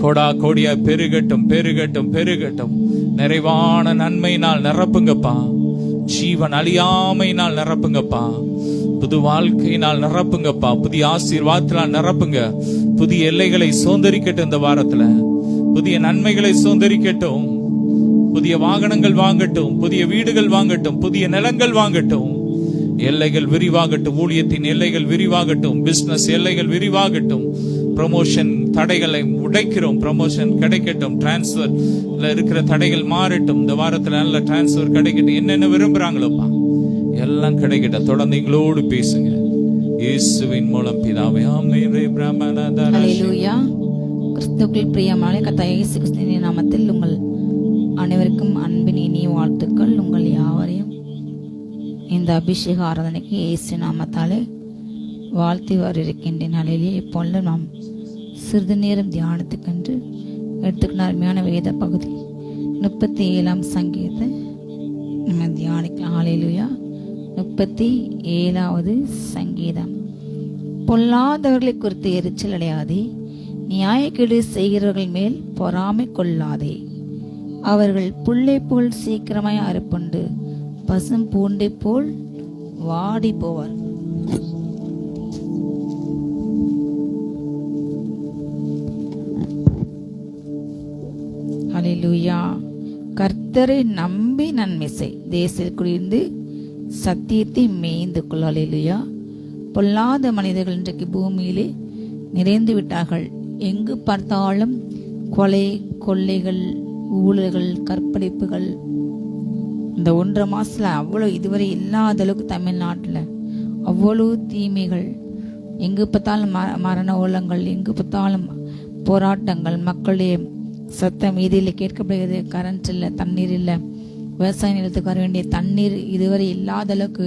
கோடா கோடியா பெருகட்டும், பெருகட்டும், பெருகட்டும். நிறைவான நன்மையினால் நிரப்புங்கப்பா. ஜீவன் அழியாமையினால் நிரப்புங்கப்பா. புது வாழ்க்கையினால் நிரப்புங்கப்பா. புதிய ஆசீர்வாதத்தினால் நிரப்புங்க. புதிய எல்லைகளை சுதந்திரிக்கட்டும். இந்த வாரத்துல புதிய நன்மைகளை சுதந்திரிக்கட்டும். புதிய வாகனங்கள் வாங்கட்டும், புதிய வீடுகள் வாங்கட்டும், புதிய நிலங்கள் வாங்கட்டும். எல்லைகள் விரிவாகட்டும், ஊழியத்தின் எல்லைகள் விரிவாகட்டும், பிசினஸ் எல்லைகள் விரிவாகட்டும். ப்ரமோஷன் தடைகளை உடைக்கிறோம், ப்ரமோஷன் கிடைக்கட்டும். டிரான்ஸ்ஃபர்ல இருக்கிற தடைகள் மாறட்டும். இந்த வாரத்துல நல்ல டிரான்ஸ்ஃபர் கிடைக்கட்டும். என்னென்ன விரும்புறாங்களோப்பா எல்லாம் கிடைக்கட்டும். தொடர்ந்து எங்களோடு பேசுங்க. இயேசுவின் மூலம் பிதாவே. ஆமென்.
ஹல்லேலூயா. கிறிஸ்துவுக்குள் பிரியமான கர்த்தர் இயேசு கிறிஸ்துவின் நாமத்தில் உங்கள் அனைவருக்கும் அன்பின் இனிய வாழ்த்துக்கள். உங்கள் யாவரையும் இந்த அபிஷேக ஆராதனைக்கு இயேசு நாமத்தாலே வாழ்த்தி வரவிருக்கின்றேன். நாளிலே இப்பொழுது நாம் சிறிது நேரம் தியானத்துக்கென்று எடுத்துக்கிற அருமையான வேத பகுதி 37ஆம் சங்கீதத்தை நம்ம தியானிக்கலாம். ஹல்லேலூயா. 37வது சங்கீதம். பொல்லாதவர்களை குறித்து எரிச்சல் அடையாதே, நியாயக்கேடு செய்கிறவர்கள் மேல் பொறாமை கொள்ளாதே. அவர்கள் புல்லை போல் சீக்கிரமாய் அறுப்புண்டு பசும் பூண்டை போல் வாடி போவார். ஹல்லேலூயா. கர்த்தரை நம்பி நன்மை செய், தேசத்தில் குடியிருந்து சத்தியத்தை மேய்ந்து கொள். ஹல்லேலூயா. பொல்லாத மனிதர்கள் இன்றைக்கு பூமியிலே நிறைந்து விட்டார்கள். எங்கு பார்த்தாலும் கொலை, கொள்ளைகள், ஊழல்கள், கற்பழிப்புகள். இந்த 1.5 மாசத்துல அவ்வளோ இதுவரை இல்லாத அளவுக்கு தமிழ்நாட்டில் அவ்வளோ தீமைகள். எங்கு பார்த்தாலும் மரண ஓலங்கள், எங்கு பார்த்தாலும் போராட்டங்கள், மக்களுடைய சத்தம் இதில் கேட்கப்படுகிறது. கரண்ட் இல்லை, தண்ணீர் இல்லை, விவசாய நிலத்துக்கு வர வேண்டிய தண்ணீர் இதுவரை இல்லாத அளவுக்கு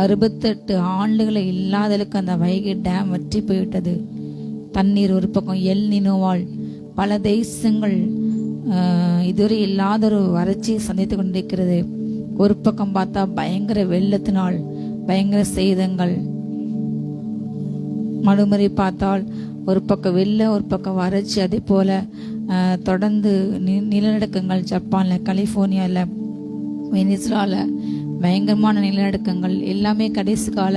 68 ஆண்டுகளை இல்லாத அளவுக்கு அந்த வைகை டேம் வற்றி போய்விட்டது. தண்ணீர் ஒரு பக்கம் எல் நினோவால் பல தேசங்கள் இதுவரை இல்லாத ஒரு வறட்சியை சந்தித்து கொண்டிருக்கிறது. ஒரு பக்கம் பார்த்தா பயங்கர வெள்ளத்தினால் பயங்கர சேதங்கள். மறுமுறை பார்த்தால் ஒரு பக்கம் வெள்ளம், ஒரு பக்கம் வறட்சி. அதே போல தொடர்ந்து நிலநடுக்கங்கள். ஜப்பான்ல, கலிபோர்னியால, வெனிசுலால பயங்கரமான நிலநடுக்கங்கள். எல்லாமே கடைசி கால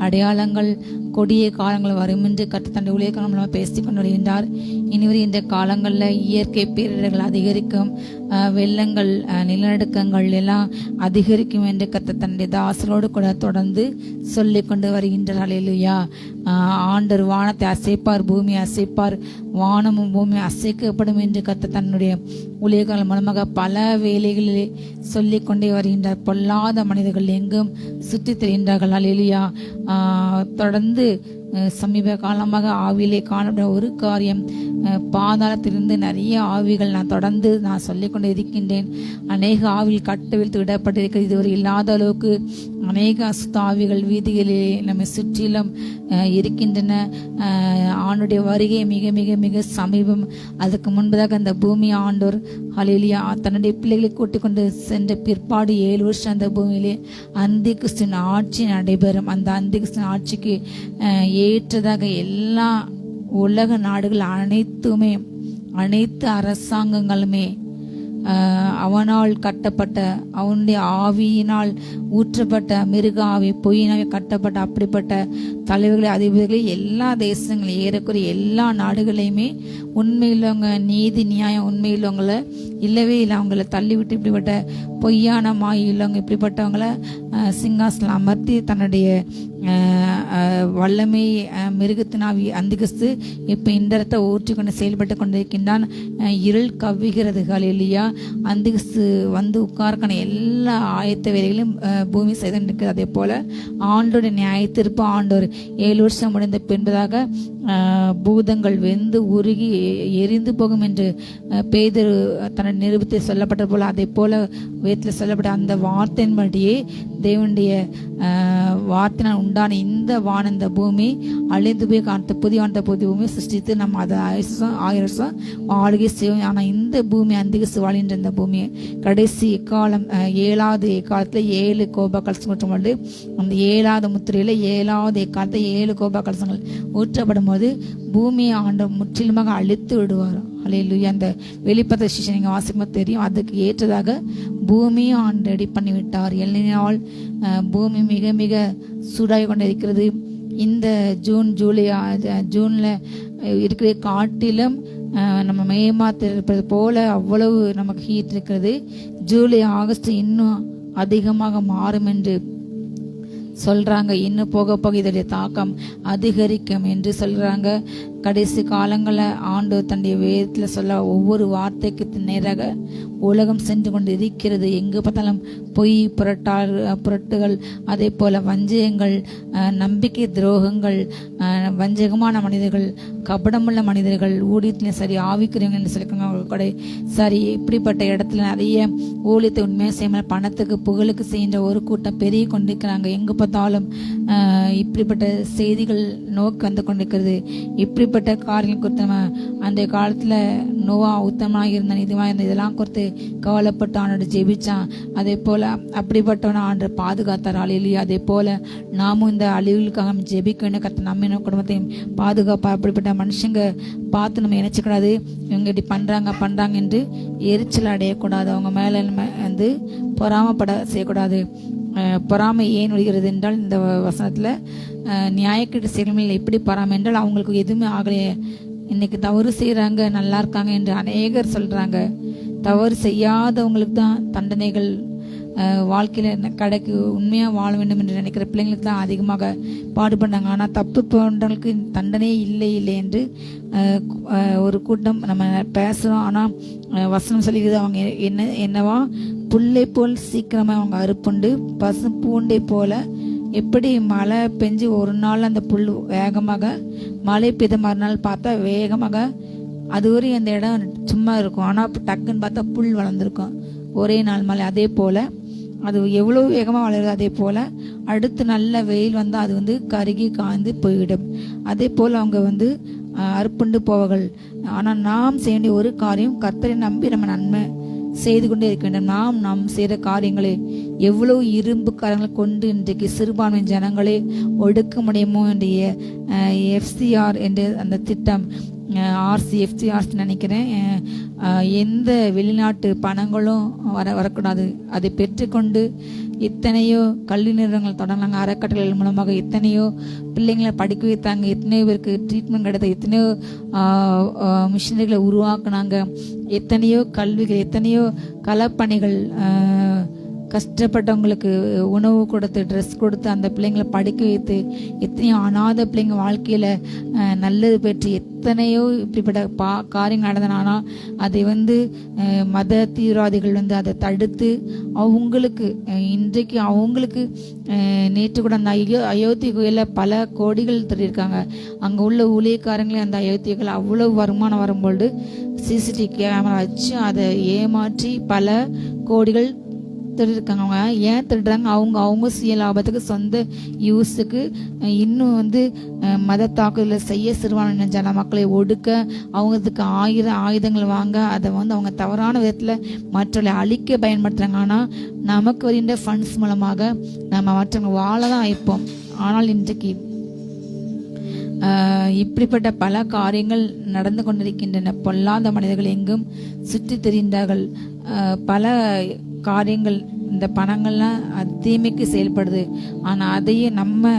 அடையாளங்கள், கொடிய காலங்கள் வரும் என்று கர்த்தர் தன்னுடைய ஊழியக்காரர்கள் மூலமாக பேசி கொண்டு வருகின்றார். இனிவரை இந்த காலங்களில் இயற்கை பேரிடர்கள் அதிகரிக்கும், வெள்ளங்கள், நிலநடுக்கங்கள் எல்லாம் அதிகரிக்கும் என்று கர்த்தர் தன்னுடைய தாசரோடு கூட தொடர்ந்து சொல்லி கொண்டு வருகின்றார். ஹல்லேலூயா. ஆண்டவர் வானத்தை அசைப்பார், பூமியை அசைப்பார், வானமும் பூமி அசைக்கப்படும் என்று கர்த்தர் தன்னுடைய ஊழியர்கள் மூலமாக பல வேலைகளிலே சொல்லி கொண்டே வருகின்றார். பொல்லாத மனிதர்கள் எங்கும் சுற்றி திரிகின்றார்கள். ஹல்லேலூயா. தொடர்ந்து சமீப காலமாக ஆவியிலே காணப்படும் ஒரு காரியம், பாதாளத்திலிருந்து நிறைய ஆவிகள் நான் சொல்லிக்கொண்டு இருக்கின்றேன். அநேக ஆவிகள் கட்டவிழ்த்து விடப்பட்டிருக்கிறது. இதுவரை இல்லாத அளவுக்கு அநேக அசுத்த ஆவிகள் வீதிகளிலே நம்மை சுற்றிலும் இருக்கின்றன. ஆண்டுடைய வருகை மிக மிக மிக சமீபம். அதுக்கு முன்பதாக அந்த பூமி ஆண்டோர் ஹல்லேலூயா தன்னுடைய பிள்ளைகளை கூட்டிக் கொண்டு சென்ற பிற்பாடு 7 வருஷம் அந்த பூமியிலே அந்தி கிறிஸ்துவின் ஆட்சி நடைபெறும். அந்த அந்தி கிறிஸ்துவின் ஆட்சிக்கு ஏற்றதாக எல்லா உலக நாடுகள் அனைத்துமே, அனைத்து அரசாங்கங்களுமே அவனால் கட்டப்பட்ட, அவனுடைய ஆவியினால் ஊற்றப்பட்ட மிருக ஆவி, பொய்யினாவே கட்டப்பட்ட அப்படிப்பட்ட தலைவர்களை, அதிபர்களை, எல்லா தேசங்களும் ஏறக்குறைய எல்லா நாடுகளையுமே உண்மையில்லவங்க, நீதி நியாயம் உண்மையில்லவங்கள இல்லவே இல்லை, அவங்கள தள்ளிவிட்டு இப்படிப்பட்ட பொய்யான மாய் இல்லவங்க, இப்படிப்பட்டவங்களை சிங்காசனம் அமர்த்தி தன்னுடைய வல்லமை மிருகத்தினாவி அந்திகிறிஸ்து இப்போ இந்தரத்தை ஊற்றி கொண்டு செயல்பட்டு கொண்டிருக்கின்றான். இருள் கவ்வுகிறது. ஹல்லேலூயா. அந்திகிறிஸ்து வந்து உட்கார்க்கான எல்லா ஆயத்த வேலைகளையும் பூமி செய்து இருக்கிறது. அதே போல ஆண்டோட நியாயத்திருப்பு ஆண்டோர் 7 வருஷம் முடிந்த பின்பதாக பூதங்கள் வெந்து உருகி எரிந்து போகும் என்று பேதுரு தன்னுடைய நிருபத்தில் சொல்லப்பட்ட போல, அதே போல வேதத்தில் சொல்லப்பட்ட அந்த வார்த்தையின்படியே தேவனுடைய வார்த்தையினால் உண்டான இந்த வானம், இந்த பூமி அழிந்து போய் காணத்த புதிய பூமி சிருஷ்டித்து நம்ம அதை 1000 வருஷம் ஆளுகை செய்வோம். ஆனால் இந்த பூமி அந்திகிறிஸ்து வாழ்கின்ற இந்த பூமியை கடைசி காலம் 7வது காலத்தில் 7 கோப கலசம் ஊற்றப்பட்டு, அந்த 7வது முத்திரையில் 7வது காலத்தில் 7 கோப கலசங்கள் ஊற்றப்படும் போது பூமியை ஆண்டு முற்றிலுமாக அழித்து விடுவார். ஹல்லேலூயா. அந்த வெளிப்பட்ட விசேஷம் நீங்கள் வாசிக்கும்போது தெரியும். அதுக்கு ஏற்றதாக பூமியும் ஆண்டு ரெடி பண்ணி விட்டார். எல்லினால் பூமி மிக மிக சூடாகி கொண்டு இருக்கிறது. இந்த ஜூனில் இருக்கிற காட்டிலும் நம்ம மே மாதத்தில் இருப்பது போல அவ்வளவு நமக்கு ஹீட் இருக்கிறது. ஜூலை, ஆகஸ்ட் இன்னும் அதிகமாக மாறும் என்று சொல்றாங்க. இன்னும் போக போக இதோடைய தாக்கம் அதிகரிக்கும் என்று சொல்றாங்க. கடைசி காலங்களில் ஆண்டவர் தன்னுடைய வேதத்தில் சொல்ல ஒவ்வொரு வார்த்தைக்கு நேராக உலகம் சென்று கொண்டு இருக்கிறது. எங்கு பார்த்தாலும் பொய் புரட்டுகள், அதே போல வஞ்சகங்கள், நம்பிக்கை துரோகங்கள், வஞ்சகமான மனிதர்கள், கபடமுள்ள மனிதர்கள், ஊழியத்திலும் சரி ஆவிக்குரியவங்க என்று சொல்லியிருக்காங்க கூட சரி. இப்படிப்பட்ட இடத்துல நிறைய ஊழியத்தை உண்மையாக செய்யாமல் பணத்துக்கு புகழுக்கு செய்கின்ற ஒரு கூட்டம் பெருகி கொண்டிருக்கிறாங்க. எங்கு பார்த்தாலும் இப்படிப்பட்ட செய்திகள் நோக்கி வந்து கொண்டிருக்கிறது. இப்படிப்பட்ட காரியங்கள் குறித்து நம்ம அந்த காலத்தில் நோவா உத்தமமாக இருந்த நீதிமாக இருந்த இதெல்லாம் குறித்து கவலைப்பட்டு ஆண்டோட ஜெபிச்சான். அதே போல் அப்படிப்பட்டவன ஆண்டு பாதுகாத்தார். அழியிலையா அதே போல் நாமும் இந்த அழிவுகளுக்காக ஜெபிக்க வேண்டும். கத்த நம்ம குடும்பத்தையும் பாதுகாப்பா. அப்படிப்பட்ட மனுஷங்க பார்த்து நம்ம நினைச்சக்கூடாது, இவங்க இப்படி பண்ணுறாங்க என்று எரிச்சல் அடையக்கூடாது. அவங்க மேலே வந்து பொறாமப்பட செய்யக்கூடாது. பொறாமை ஏன் வருகிறது என்றால் இந்த வசனத்தில் நியாயக்கேடு செயல்களில் எப்படி பொறாமை என்றால் அவங்களுக்கு எதுவுமே ஆகலையே, இன்னைக்கு தவறு செய்கிறாங்க நல்லா இருக்காங்க என்று அநேகர் சொல்கிறாங்க. தவறு செய்யாதவங்களுக்கு தான் தண்டனைகள் வாழ்க்கையில் கடைக்கு உண்மையாக வாழ வேண்டும் என்று நினைக்கிற பிள்ளைங்களுக்கு தான் அதிகமாக பாடுபடுறாங்க. ஆனால் தப்பு போன்றவங்களுக்கு தண்டனையே இல்லை என்று ஒரு கூட்டம் நம்ம பேசுகிறோம். ஆனால் வசனம் சொல்லிக்கிறது அவங்க என்னவா புல்லை போல் சீக்கிரமாக அவங்க அறுப்புண்டு பசு பூண்டை போல. எப்படி மழை பெஞ்சு ஒரு நாள் அந்த புல் வேகமாக, மழை பெய்த மறுநாள் பார்த்தா வேகமாக அது ஒரு அந்த இடம் சும்மா இருக்கும். ஆனால் டக்குன்னு பார்த்தா புல் வளர்ந்துருக்கும் ஒரே நாள் மழை. அதே போல் அது எவ்வளோ வேகமாக வளருது. அதே போல் அடுத்து நல்ல வெயில் வந்தால் அது வந்து கருகி காய்ந்து போய்விடும். அதே போல் அவங்க வந்து அறுப்புண்டு போவார்கள். ஆனால் நாம் செய்ய வேண்டிய ஒரு காரியம், கர்த்தரை நம்பி நம்ம நன்மை செய்து கொண்டே இருக்க வேண்டும். நாம் செய்கிற காரியங்களை எவ்வளவு இரும்பு காரங்களை கொண்டு இன்றைக்கு சிறுபான்மை ஜனங்களே ஒடுக்க முடியுமோ என்ற FCR என்ற அந்த திட்டம், FCR நினைக்கிறேன், எந்த வெளிநாட்டு பணங்களும் வரக்கூடாது. அதை பெற்றுக்கொண்டு எத்தனையோ கல்வி நிறுவனங்கள் தொடங்கினாங்க. அறக்கட்டளைகள் மூலமாக எத்தனையோ பிள்ளைங்களை படிக்க வைத்தாங்க. எத்தனையோ பேருக்கு ட்ரீட்மெண்ட் கிடைத்த, எத்தனையோ மிஷினரிகளை உருவாக்குனாங்க. எத்தனையோ கல்விகள், எத்தனையோ களப்பணிகள், கஷ்டப்பட்டவங்களுக்கு உணவு கொடுத்து ட்ரெஸ் கொடுத்து அந்த பிள்ளைங்களை படிக்க வைத்து, எத்தனையோ அநாத பிள்ளைங்க வாழ்க்கையில் நல்லது பெற்று எத்தனையோ இப்படிப்பட்ட காரியங்கள் நடந்தனா அதை வந்து மத தீவிரவாதிகள் வந்து அதை தடுத்து அவங்களுக்கு இன்றைக்கு அவங்களுக்கு நேற்று கூட அந்த அயோத்தி கோயிலில் பல கோடிகள் திருடியிருக்காங்க. அங்கே உள்ள ஊழியக்காரங்களே அந்த அயோத்தியர்கள் அவ்வளவு வருமானம் வரும்பொழுது CCTV கேமரா வச்சு அதை ஏமாற்றி பல கோடிகள் திருடிருக்காங்க. அவங்க ஏன் திருடுறாங்க? அவங்க சுய லாபத்துக்கு, சொந்த யூஸுக்கு, இன்னும் வந்து மத தாக்குதலை செய்ய சிறுபான்மை ஜன மக்களை ஒடுக்க, அவங்களுக்கு ஆயுதங்கள் வாங்க, அதை வந்து அவங்க தவறான விதத்தில் மற்றவர்களை அழிக்க பயன்படுத்துகிறாங்க. ஆனால் நமக்கு வருகின்ற ஃபண்ட்ஸ் மூலமாக நம்ம மற்றவங்க வாழ தான் இருப்போம். ஆனால் இன்றைக்கு இப்படிப்பட்ட பல காரியங்கள் நடந்து கொண்டிருக்கின்றன. பொல்லாத மனிதர்கள் எங்கும் சுற்றி தெரிந்தார்கள். பல காரியங்கள், இந்த பணங்கள்லாம் தீமைக்கு செயல்படுது. ஆனால் அதையே நம்ம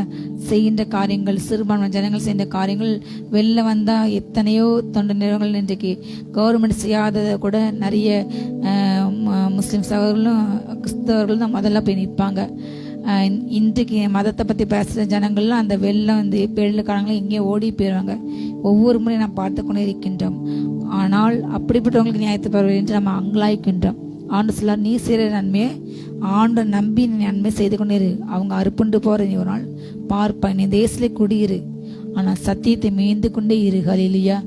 செய்கின்ற காரியங்கள், சிறுபான்மை ஜனங்கள் செய்கின்ற காரியங்கள் வெளில வந்தால் எத்தனையோ தொண்டு நிறுவனங்கள் இன்றைக்கு கவர்மெண்ட் செய்யாததை கூட நிறைய முஸ்லீம் சகோதரர்களும் கிறிஸ்தவர்களும் தான் முதல்ல போய் நிற்பாங்க. இன்றைக்கு மதத்தை பற்றி பேசுகிற ஜனங்கள்லாம் அந்த வெள்ளம் வந்து பெருளுக்காரங்களும் எங்கேயோ ஓடி போயிடுவாங்க. ஒவ்வொரு முறையும் நாம் பார்த்து கொண்டே இருக்கின்றோம். ஆனால் அப்படிப்பட்டவங்களுக்கு நியாயத்தை பெறுவது என்று நம்ம அங்கலாய்க்கின்றோம். ஆண்டு சொல்ல, நீ செய்கிற நன்மையை ஆண்டை நம்பி நீ நன்மை செய்து கொண்டே இரு. அவங்க அறுப்புண்டு போகிற நீ ஒரு நாள் பார்ப்ப. நீ தேசத்திலே குடியிரு, ஆனால் சத்தியத்தை மேய்ந்து கொண்டே இரு. ஹல்லேலூயா.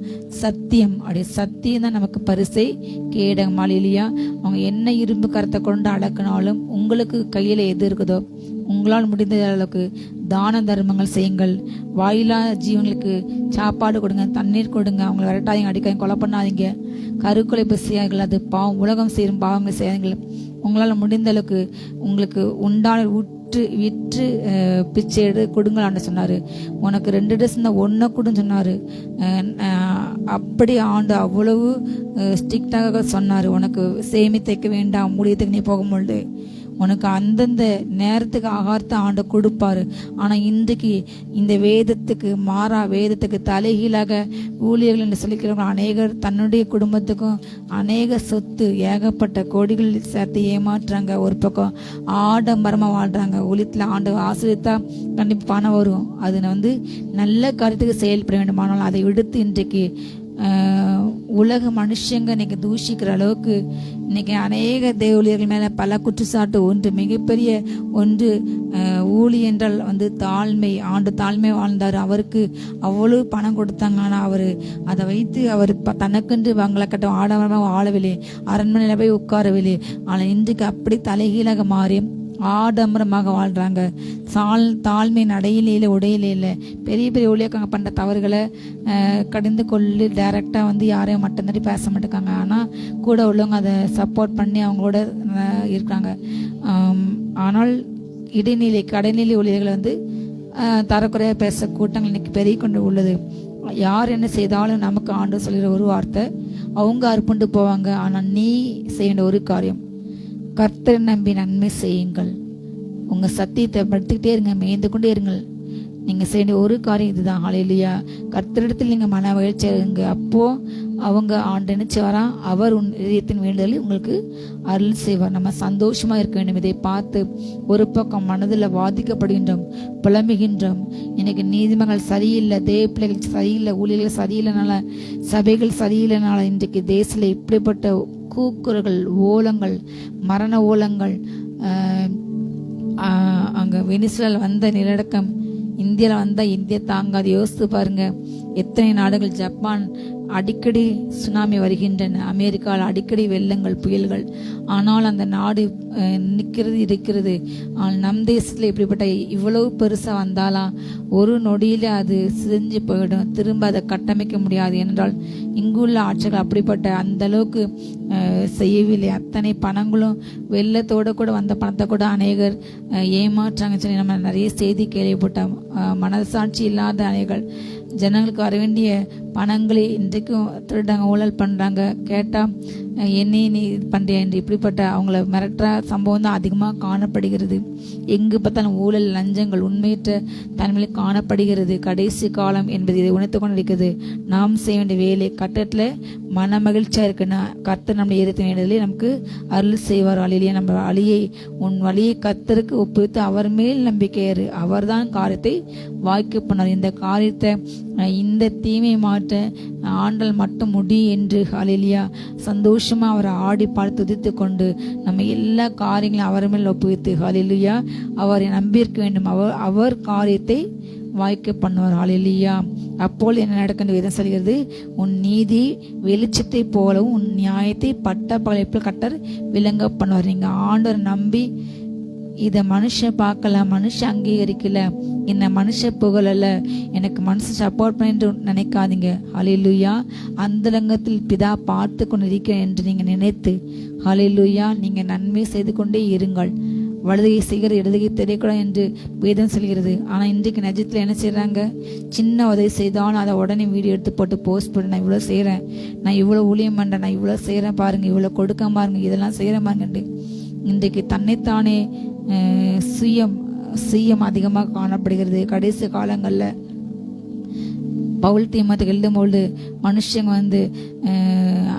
சத்தியம், அப்படியே சத்தியம் தான் நமக்கு பரிசை கேடகம். ஹல்லேலூயா. அவங்க என்ன இரும்பு கரத்தை கொண்டு அடக்கினாலும் உங்களுக்கு கையில் எது இருக்குதோ உங்களால் முடிந்த அளவுக்கு தான தர்மங்கள் செய்யுங்கள். வாயிலா ஜீவங்களுக்கு சாப்பாடு கொடுங்க, தண்ணீர் கொடுங்க. அவங்களை விரட்டாதீங்க, அடிக்காதீங்க, கொலை பண்ணாதீங்க, கருக்கொலை செய்யாதீர்கள். அது பாவம், உலகம் செய்யும் பாவங்களை செய்யாதீர்கள். உங்களால் முடிந்த அளவுக்கு உங்களுக்கு உண்டான விற்று பிச்சை கொடுங்களான்னு சொன்னார். உனக்கு 2 ட்ரெஸ் இருந்தால் 1 கொடுன்னு சொன்னார். அப்படி ஆண்டு அவ்வளவு ஸ்ட்ரிக்டாக சொன்னார். உனக்கு சேமித்தைக்க வேண்டாம், ஊழியத்துக்கு நீ போகும்பொழுது உனக்கு அந்தந்த நேரத்துக்கு ஆகாரத்தை ஆண்டு கொடுப்பாரு. ஆனா இன்றைக்கு இந்த வேதத்துக்கு மாறா, வேதத்துக்கு தலைகீழாக ஊழியர்கள் என்று சொல்லிக்கிறவங்க அநேகர் தன்னுடைய குடும்பத்துக்கும் அநேக சொத்து ஏகப்பட்ட கோடிகள் சேர்த்து ஏமாற்றுறாங்க. ஒரு பக்கம் ஆடம்பரமா வாழ்றாங்க. ஊழியத்துல ஆண்டு ஆசிரியத்தா கண்டிப்பா பணம் வரும். அது நல்ல காரியத்துக்கு செயல்பட வேண்டுமானால் அதை விடுத்து இன்றைக்கு உலக மனுஷங்க இன்னைக்கு தூஷிக்கிற அளவுக்கு இன்னைக்கு அநேக தேவூழியர்கள் மேல பல குற்றச்சாட்டு. ஒன்று மிகப்பெரிய ஒன்று ஊழி என்றால் தாழ்மை. ஆண்டு தாழ்மை வாழ்ந்தார். அவருக்கு அவ்வளவு பணம் கொடுத்தாங்க. ஆனா அவரு அதை வைத்து அவர் தனக்கென்று பங்களா கட்ட ஆடம்பரமாக வாழவில்லை, அரண்மனையில போய் உட்காரவில்லை. ஆனா இன்றைக்கு அப்படி தலைகீழாக மாறி ஆடம்பரமாக வாழ்றாங்க. தாழ்மை நடையில உடையில பெரிய பெரிய ஊழியக்காரங்க பண்ற தவறுகளை கடிந்து கொள்ளு டைரக்டா யாரையும் மட்டும் தட்டி பேச மாட்டேங்காங்க. ஆனா கூட உள்ளவங்க அதை சப்போர்ட் பண்ணி அவங்களோட இருக்காங்க. ஆனால் கடைநிலை ஊழியர்கள் தரக்குறையா பேச கூட்டங்கள் இன்னைக்கு பெருகி கொண்டு உள்ளது. யார் என்ன செய்தாலும் நமக்கு ஆண்டு சொல்கிற ஒரு வார்த்தை, அவங்க அர்ப்பண்டு போவாங்க. ஆனா நீ செய்ய வேண்டிய ஒரு காரியம், கர்த்தரை நம்பி நன்மை செய்யுங்கள். உங்க சத்தியத்தை படுத்திக்கிட்டே இருங்க, மேய்ந்து கொண்டே இருங்கள். நீங்க செய்ய ஒரு காரியம் இதுதான். ஹல்லேலூயா. கர்த்தரிடத்தில் நீங்க மன மகிழ்ச்சி இருங்க. அப்போ அவங்க ஆண்டு நினைச்சு வரா, அவர் உன் இதயத்தின் வேண்டுதலை உங்களுக்கு அருள் செய்வார். நம்ம சந்தோஷமா இருக்க வேண்டும். இதை பார்த்து ஒரு பக்கம் மனதில் வாதிக்கப்படுகின்றோம், புலம்புகின்றோம். இன்னைக்கு நீதிமன்றங்கள் சரியில்லை, தேவ பிள்ளைகள் சரியில்லை, ஊழியர்கள் சரியில்லைனால, சபைகள் சரியில்லைனால இன்றைக்கு தேசத்துல இப்படிப்பட்ட கூக்குரல்கள், ஓலங்கள், மரண ஓலங்கள். அங்க வெனிசுலால நிலநடுக்கம், இந்தியாவில் இந்தியா தாங்காது. யோசித்து பாருங்க, எத்தனை நாடுகள், ஜப்பான் அடிக்கடி சுனாமி வருகின்றன, அமெரிக்காவில் அடிக்கடி வெள்ளங்கள், புயல்கள். ஆனால் அந்த நாடு இருக்கிறது. நம் தேசத்துல இப்படிப்பட்ட இவ்வளவு பெருசா வந்தாலாம் ஒரு நொடியில அது சிதைஞ்சு போயிடும், திரும்ப அதை கட்டமைக்க முடியாது. என்றால் இங்குள்ள ஆட்சிகள் அப்படிப்பட்ட அந்த அளவுக்கு செய்யவில்லை. அத்தனை பணங்களும் வெள்ளத்தோட கூட வந்த பணத்தை கூட அநேகர் ஏமாற்றாங்க சொல்லி நம்ம நிறைய செய்தி கேள்விப்பட்டோம். மனசாட்சி இல்லாத அநேகர் ஜனங்களுக்கு வர வேண்டிய பணங்களை இன்றைக்கும் திருடாங்க, ஊழல் பண்றாங்க. கேட்டா என்னை நீ இது பண்றியா என்று இப்படிப்பட்ட அவங்கள மிரட்டுற சம்பவம் தான் அதிகமாக காணப்படுகிறது. எங்கு பார்த்தாலும் ஊழல், லஞ்சங்கள், உண்மையற்ற தன்மையில் காணப்படுகிறது. கடைசி காலம் என்பது இதை உணர்த்து கொண்டு இருக்கிறது. நாம் செய்ய வேண்டிய வேலை கட்டத்துல மன மகிழ்ச்சியா இருக்குன்னா கர்த்தர் நம்முடைய இருத்த வேண்டியதிலே நமக்கு அருள் செய்வார். அழியிலேயே நம்ம உன் வழியை கர்த்தருக்கு ஒப்புவித்து அவர் மேல் நம்பிக்கையாரு, அவர் தான் காரியத்தை வாய்க்கு பண்ணார். இந்த காரியத்தை இந்த தீமை மாற்ற ஆண்டல் மட்டும் முடி என்று ஹல்லேலூயா சந்தோஷமா அவரை ஆடி பாடி துதித்து கொண்டு நம்ம எல்லா காரியங்களும் அவர் மேல் ஒப்புவித்து ஹல்லேலூயா அவரை நம்பியிருக்க வேண்டும். அவர் காரியத்தை வாய்க்க பண்ணுவார். ஹல்லேலூயா. அப்போது என்ன நடக்கின்ற விதம் சொல்கிறது, உன் நீதி வெளிச்சத்தை போலவும் உன் நியாயத்தை பட்ட பகலை கட்டர் விளங்க பண்ணுவார். நீங்க ஆண்டவர் நம்பி இத மனுஷன் பார்க்கல, மனுஷன் அங்கீகரிக்கல, என்ன மனுஷன் புகழல, எனக்கு மனுஷன் சப்போர்ட் பண்ணு நினைக்காதீங்க. ஹல்லேலூயா. அந்தரங்கத்தில் பிதா பார்த்து கொண்டு இருக்கிறேன் என்று நீங்க நினைத்து ஹல்லேலூயா நீங்க நன்மை செய்து கொண்டே இருங்கள். வலதுகை செய்கிற இடதுகை தெரியக்கூடாது என்று வேதம் சொல்கிறது. ஆனா இன்றைக்கு நிஜத்துல என்ன செய்யறாங்க, சின்ன உதவி செய்தாலும் அதை உடனே வீடியோ எடுத்து போட்டு போஸ்ட் பண்ணி, நான் இவ்வளவு செய்யறேன், நான் இவ்வளவு ஊழியம் பண்றேன், நான் இவ்வளவு செய்யறேன் பாருங்க, இவ்வளவு கொடுக்க பாருங்க, இதெல்லாம் செய்யறேன் பாருங்க. இன்றைக்கு தன்னைத்தானே சுயம் அதிகமாக காணப்படுகிறது. கடைசி காலங்கள்ல பவுல் தீமோத்தேயுக்கு எழுதும்போது மனுஷங்க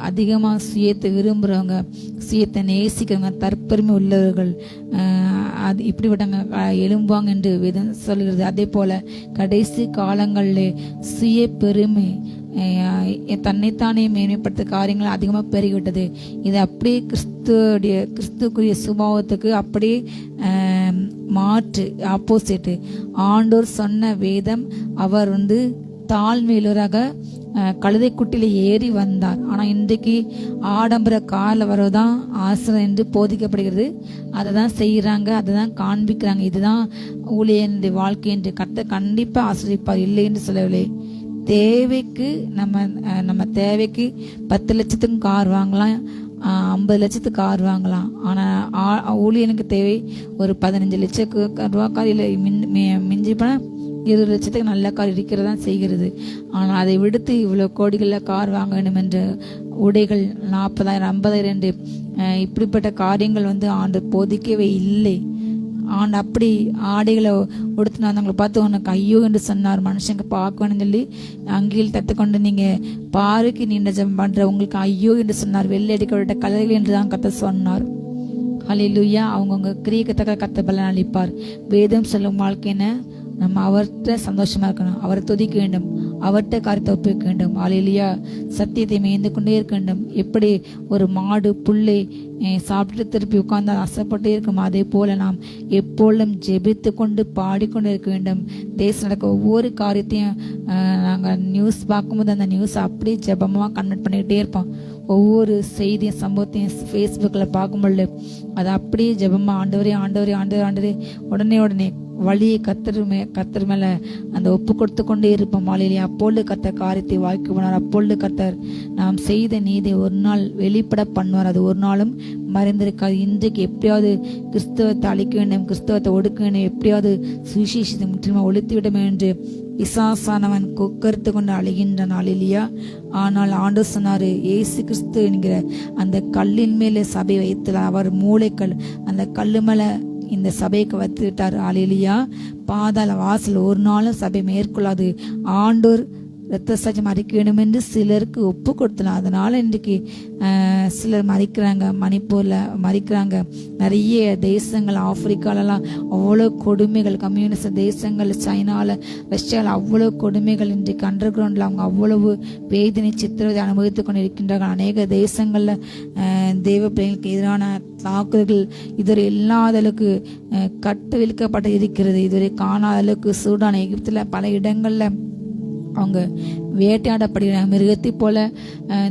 அதிகமா சுயத்தை விரும்புறவங்க, சுயத்தை நேசிக்கிறவங்க, தற்பெருமை உள்ளவர்கள் அது இப்படிப்பட்டவங்க எழும்புவாங்க என்று வேதம் சொல்கிறது. அதே போல கடைசி காலங்கள்ல சுய பெருமை, தன்னைத்தானே மேன்மைப்படுத்த காரியங்கள் அதிகமாக பெருகிவிட்டது. இது அப்படியே கிறிஸ்துக்குரிய சுபாவத்துக்கு அப்படியே மாற்று, ஆப்போசிட். ஆண்டோர் சொன்ன வேதம், அவர் தாழ்மையுள்ளவராக கழுதை குட்டில ஏறி வந்தார். ஆனா இன்றைக்கு ஆடம்பர கால வரதான் ஆசிரம் என்று போதிக்கப்படுகிறது. அதை தான் செய்யறாங்க, அதை தான் காண்பிக்கிறாங்க. இதுதான் ஊழியனுடைய வாழ்க்கை என்று கர்த்தர் கண்டிப்பா ஆசிரிப்பார், இல்லை என்று சொல்லவில்லை. தேவைக்கு நம்ம தேவைக்கு 10 லட்சத்துக்கும் கார் வாங்கலாம், 50 லட்சத்துக்கு கார் வாங்கலாம். ஆனா ஊழியனுக்கு தேவை ஒரு 15 லட்சம் ரூபா கார், இல்லை மிஞ்சி போனா 20 லட்சத்துக்கு நல்ல கார் இருக்கிறதா செய்கிறது. ஆனால் அதை விடுத்து இவ்வளோ கோடிகளில் கார் வாங்க வேண்டும் என்ற உடைகள் 40,000 50,000 என்று இப்படிப்பட்ட காரியங்கள் ஆண்டு போதிக்கவே இல்லை. ஆண்டு அப்படி ஆடைகளை உடுத்தினா அவங்களை பார்த்து உனக்கு ஐயோ என்று சொன்னார். மனுஷங்க பார்க்கணும்னு சொல்லி அங்கியில் தத்துக்கொண்டு நீங்க பாருக்கு நீண்ட ஜெபம் பண்ற உங்களுக்கு ஐயோ என்று சொன்னார். வெள்ளை அடிக்கப்பட்ட கலர்கள் என்று தான் கத்த சொன்னார். ஹல்லேலூயா. அவங்கவுங்க கிரியக்கத்தக்க கத்த பலன் அளிப்பார். வேதம் சொல்லும் வாழ்க்கைன்னு நம்ம அவர்கிட்ட சந்தோஷமா இருக்கணும், அவரை துதிக்க வேண்டும், அவர்கிட்ட காரியத்தை ஒப்புக்க வேண்டும். ஹல்லேலூயா. சத்தியத்தை மேய்ந்து கொண்டே இருக்க வேண்டும். எப்படி ஒரு மாடு புல்லை சாப்பிட்டு திருப்பி உட்கார்ந்து ஆசைப்பட்டே இருக்கும், அதே போல நாம் எப்பொழுதும் ஜெபித்து கொண்டு பாடிக்கொண்டு இருக்க வேண்டும். தேசம் நடக்க ஒவ்வொரு காரியத்தையும் நாங்கள் நியூஸ் பார்க்கும்போது அந்த நியூஸ் அப்படியே ஜெபமாக கன்வெர்ட் பண்ணிக்கிட்டே இருப்போம். ஒவ்வொரு செய்தியும் சம்பவத்தையும் ஃபேஸ்புக்கில் பார்க்கும்பொழுது அதை அப்படியே ஜெபமாக ஆண்டவரே ஆண்டவரே ஆண்டவரே ஆண்டவரே உடனே வழியை கத்தர் மேல அந்த ஒப்பு கொடுத்து கொண்டே இருப்போம். மாலையிலே அப்பொழுது கத்தர் காரியத்தை வாய்க்கு போனார். அப்பொழுது கத்தர் நாம் செய்த நீதி ஒரு நாள் வெளிப்பட பண்ணுவார். அது ஒரு நாளும் மறைந்திருக்காது. இன்றைக்கு எப்படியாவது கிறிஸ்தவத்தை அழிக்க வேண்டும், கிறிஸ்தவத்தை ஒடுக்க வேண்டும், எப்படியாவது சுவிசேஷத்தை முற்றிலுமா ஒழித்து விட வேண்டும் என்று பிசாசானவன் கொக்கரித்து கொண்டு அழுகின்ற நாளிலேயா. ஆனால் ஆண்டவர் சொன்னாரு, இயேசு கிறிஸ்து என்கிற அந்த கல்லின் மேலே சபை வைத்தார். அவர் மூளைக்கல் அந்த கல்லு மேல இந்த சபைக்கு வைத்து விட்டார். ஹல்லேலூயா. பாதாள வாசல் ஒரு நாளும் சபை மேற்கொள்ளாது. ஆண்டோர் இரத்த சாட்சியம் அறிக்க வேண்டும் என்று சிலருக்கு ஒப்பு கொடுத்தலாம். அதனால இன்றைக்கு சிலர் மறிக்கிறாங்க, மணிப்பூர்ல மறிக்கிறாங்க. நிறைய தேசங்கள் ஆப்பிரிக்காலலாம் அவ்வளோ கொடுமைகள், கம்யூனிஸ்ட் தேசங்கள், சைனால ரஷ்யாவில் அவ்வளோ கொடுமைகள். இன்றைக்கு அண்டர் கிரவுண்டில் அவங்க அவ்வளவு வேதனை சித்திரவதை அனுபவித்துக் கொண்டு இருக்கின்றார்கள். அநேக தேசங்களில் தேவ பிள்ளைகளுக்கு எதிரான தாக்குதல்கள் இதுவரை இல்லாத அளவுக்கு கட்டு விழுக்கப்பட்டு இருக்கிறது. இதுவரை காணாத அளவுக்கு சூடான எகிப்தில் பல இடங்கள்ல அவங்க வேட்டையாடப்படுகிறாங்க. மிருகத்தை போல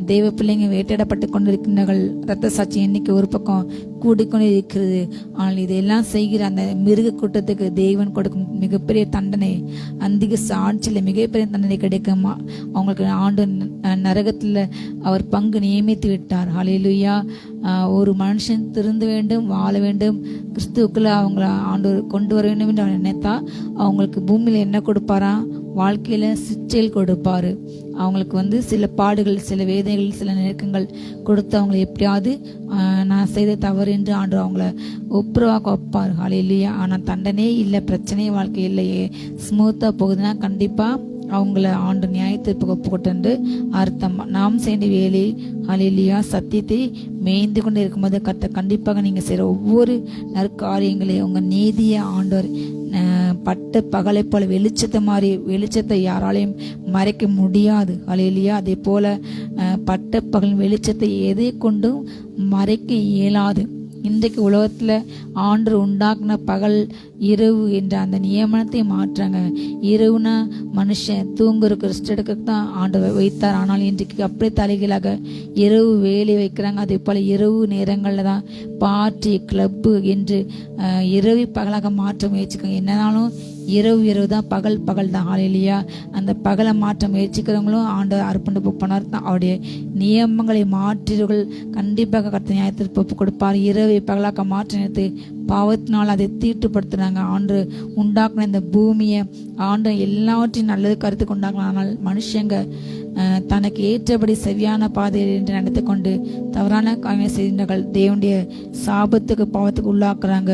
தெய்வ பிள்ளைங்க வேட்டையாடப்பட்டு கொண்டிருக்கின்றார்கள். இரத்த சாட்சி எண்ணிக்கை ஒரு பக்கம் கூடிக்கொண்டே இருக்கிறது. ஆனால் இதையெல்லாம் செய்கிற அந்த மிருக கூட்டத்துக்கு தேவன் கொடுக்கும் மிகப்பெரிய தண்டனை, அந்திக சாட்சியில் மிகப்பெரிய தண்டனை கிடைக்கும். அவங்களுக்கு ஆண்டு நரகத்தில் அவர் பங்கு நியமித்து விட்டார். ஹல்லேலூயா. ஒரு மனுஷன் திருந்து வேண்டும், வாழ வேண்டும், கிறிஸ்துவுக்குள்ள அவங்கள ஆண்டு கொண்டு வர வேண்டும் என்று அவர் நினைத்தா அவங்களுக்கு பூமியில என்ன கொடுப்பாரா? வாழ்க்கையில சிச்சையில் கொடுப்பாரு. அவங்களுக்கு சில பாடுகள், சில வேதனைகள், சில நெருக்கங்கள் கொடுத்து அவங்களை எப்படியாவது நான் செய்த தவறு என்று ஆண்டு அவங்கள ஒப்புரவாக்க வைப்பார். ஹல்லேலூயா. ஆனால் தண்டனையே இல்லை, பிரச்சனையே வாழ்க்கை இல்லையே, ஸ்மூத்தா போகுதுன்னா கண்டிப்பா அவங்கள ஆண்டு நியாயத்திற்கு ஒப்புக்கொண்டு அர்த்தம். நாம் செய்த வேலை ஹல்லேலூயா சத்தியத்தை மேய்ந்து கொண்டு இருக்கும்போது கண்டிப்பாக நீங்க செய்யற ஒவ்வொரு நற்காரியங்களையும் உங்க நீதியை ஆண்டவர் பட்ட பகலை போல வெளிச்சத்தை யாராலையும் மறைக்க முடியாது. ஹல்லேலூயா. அதே போல பட்ட பகல் வெளிச்சத்தை எதை கொண்டும் மறைக்க இயலாது. இன்றைக்கு உலகத்துல ஆண்டு உண்டாக்குன பகல் இரவு என்ற அந்த நியமனத்தை மாற்றாங்க. இரவுனா மனுஷன் தூங்குறதுக்கு ரெஸ்ட் எடுக்கிறதுக்கு தான் ஆண்டு வைத்தார். ஆனால் இன்றைக்கு அப்படியே தலைகீழாக இரவு வேலை வைக்கிறாங்க. அதே போல இரவு நேரங்கள்ல தான் பார்ட்டி கிளப்பு என்று இரவு பகலாக மாற்ற முயற்சிக்காங்க. என்னன்னாலும் இரவு தான், பகல் தான். ஹல்லேலூயா. அந்த பகலை மாற்ற முயற்சிக்கிறவங்களும் ஆண்டு அர்ப்பணிப்பு போனார் தான். அவருடைய நியமங்களை மாற்றீர்கள் கண்டிப்பாக கர்த்தர் நியாயத்திற்கு ஒப்பு கொடுப்பார். இரவை பகலாக மாற்ற நினைத்து பாவத்தினால் அதை தீட்டுப்படுத்துறாங்க. ஆண்டு உண்டாக்குன இந்த பூமியை ஆண்டு எல்லாவற்றையும் நல்லது கருத்துக்கு உண்டாக்கலாம். ஆனால் மனுஷங்க தனக்கு ஏற்றபடி செவியான பாதையில் என்று நினைத்து கொண்டு தவறான காரியம் செய்கின்றார்கள். தேவனுடைய சாபத்துக்கு பாவத்துக்கு உள்ளாக்குறாங்க.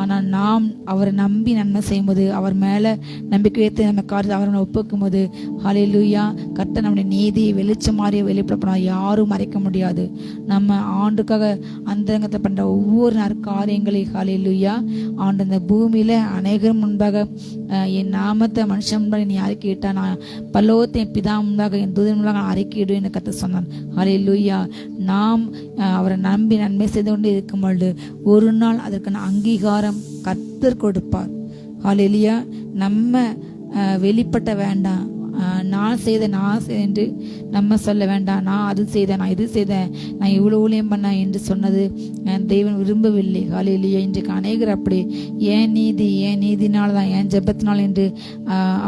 ஆனால் நாம் அவரை நம்பி நன்மை செய்யும்போது, அவர் மேல நம்பிக்கை வைத்து நம்ம காரியத்தை அவரை ஒப்புக்கும் போது ஹல்லேலூயா கர்த்தர் நம்முடைய நீதியை வெளிச்சமாறிய வெளிப்படப்படும். யாரும் மறைக்க முடியாது. நம்ம ஆண்டுக்காக அந்தரங்கத்தை பண்ற ஒவ்வொரு நற்காரியங்களையும் ஹல்லேலூயா ஆண்டு இந்த பூமியில அநேகர் முன்பாக என் நாமத்தை மனுஷன் முன்பாக நீ அறிக்கையிட்டா நான் பல்லோகத்தை பிதா முன்பாக என் தூதன் முன்பாக அறிக்கையிடு என்று கர்த்தர் சொன்னான். ஹல்லேலூயா. நாம் அவரை நம்பி நன்மை செய்து கொண்டு இருக்கும் பொழுது ஒரு நாள் அதற்கான அங்கீகாரம் கர்த்தர் கொடுப்பார். ஹல்லேலூயா. நம்ம வெளிப்பட்ட வேண்டாம், நான் செய்த என்று நம்ம சொல்ல வேண்டாம். நான் அது செய்தேன், நான் இது செய்தேன், நான் இவ்வளோ ஊழியம் பண்ணேன் என்று சொன்னது தேவன் விரும்பவில்லை. ஹல்லேலூயா. இன்றைக்கு அநேகர் அப்படி ஏன் நீதினால தான், ஏன் ஜெபத்தினால் என்று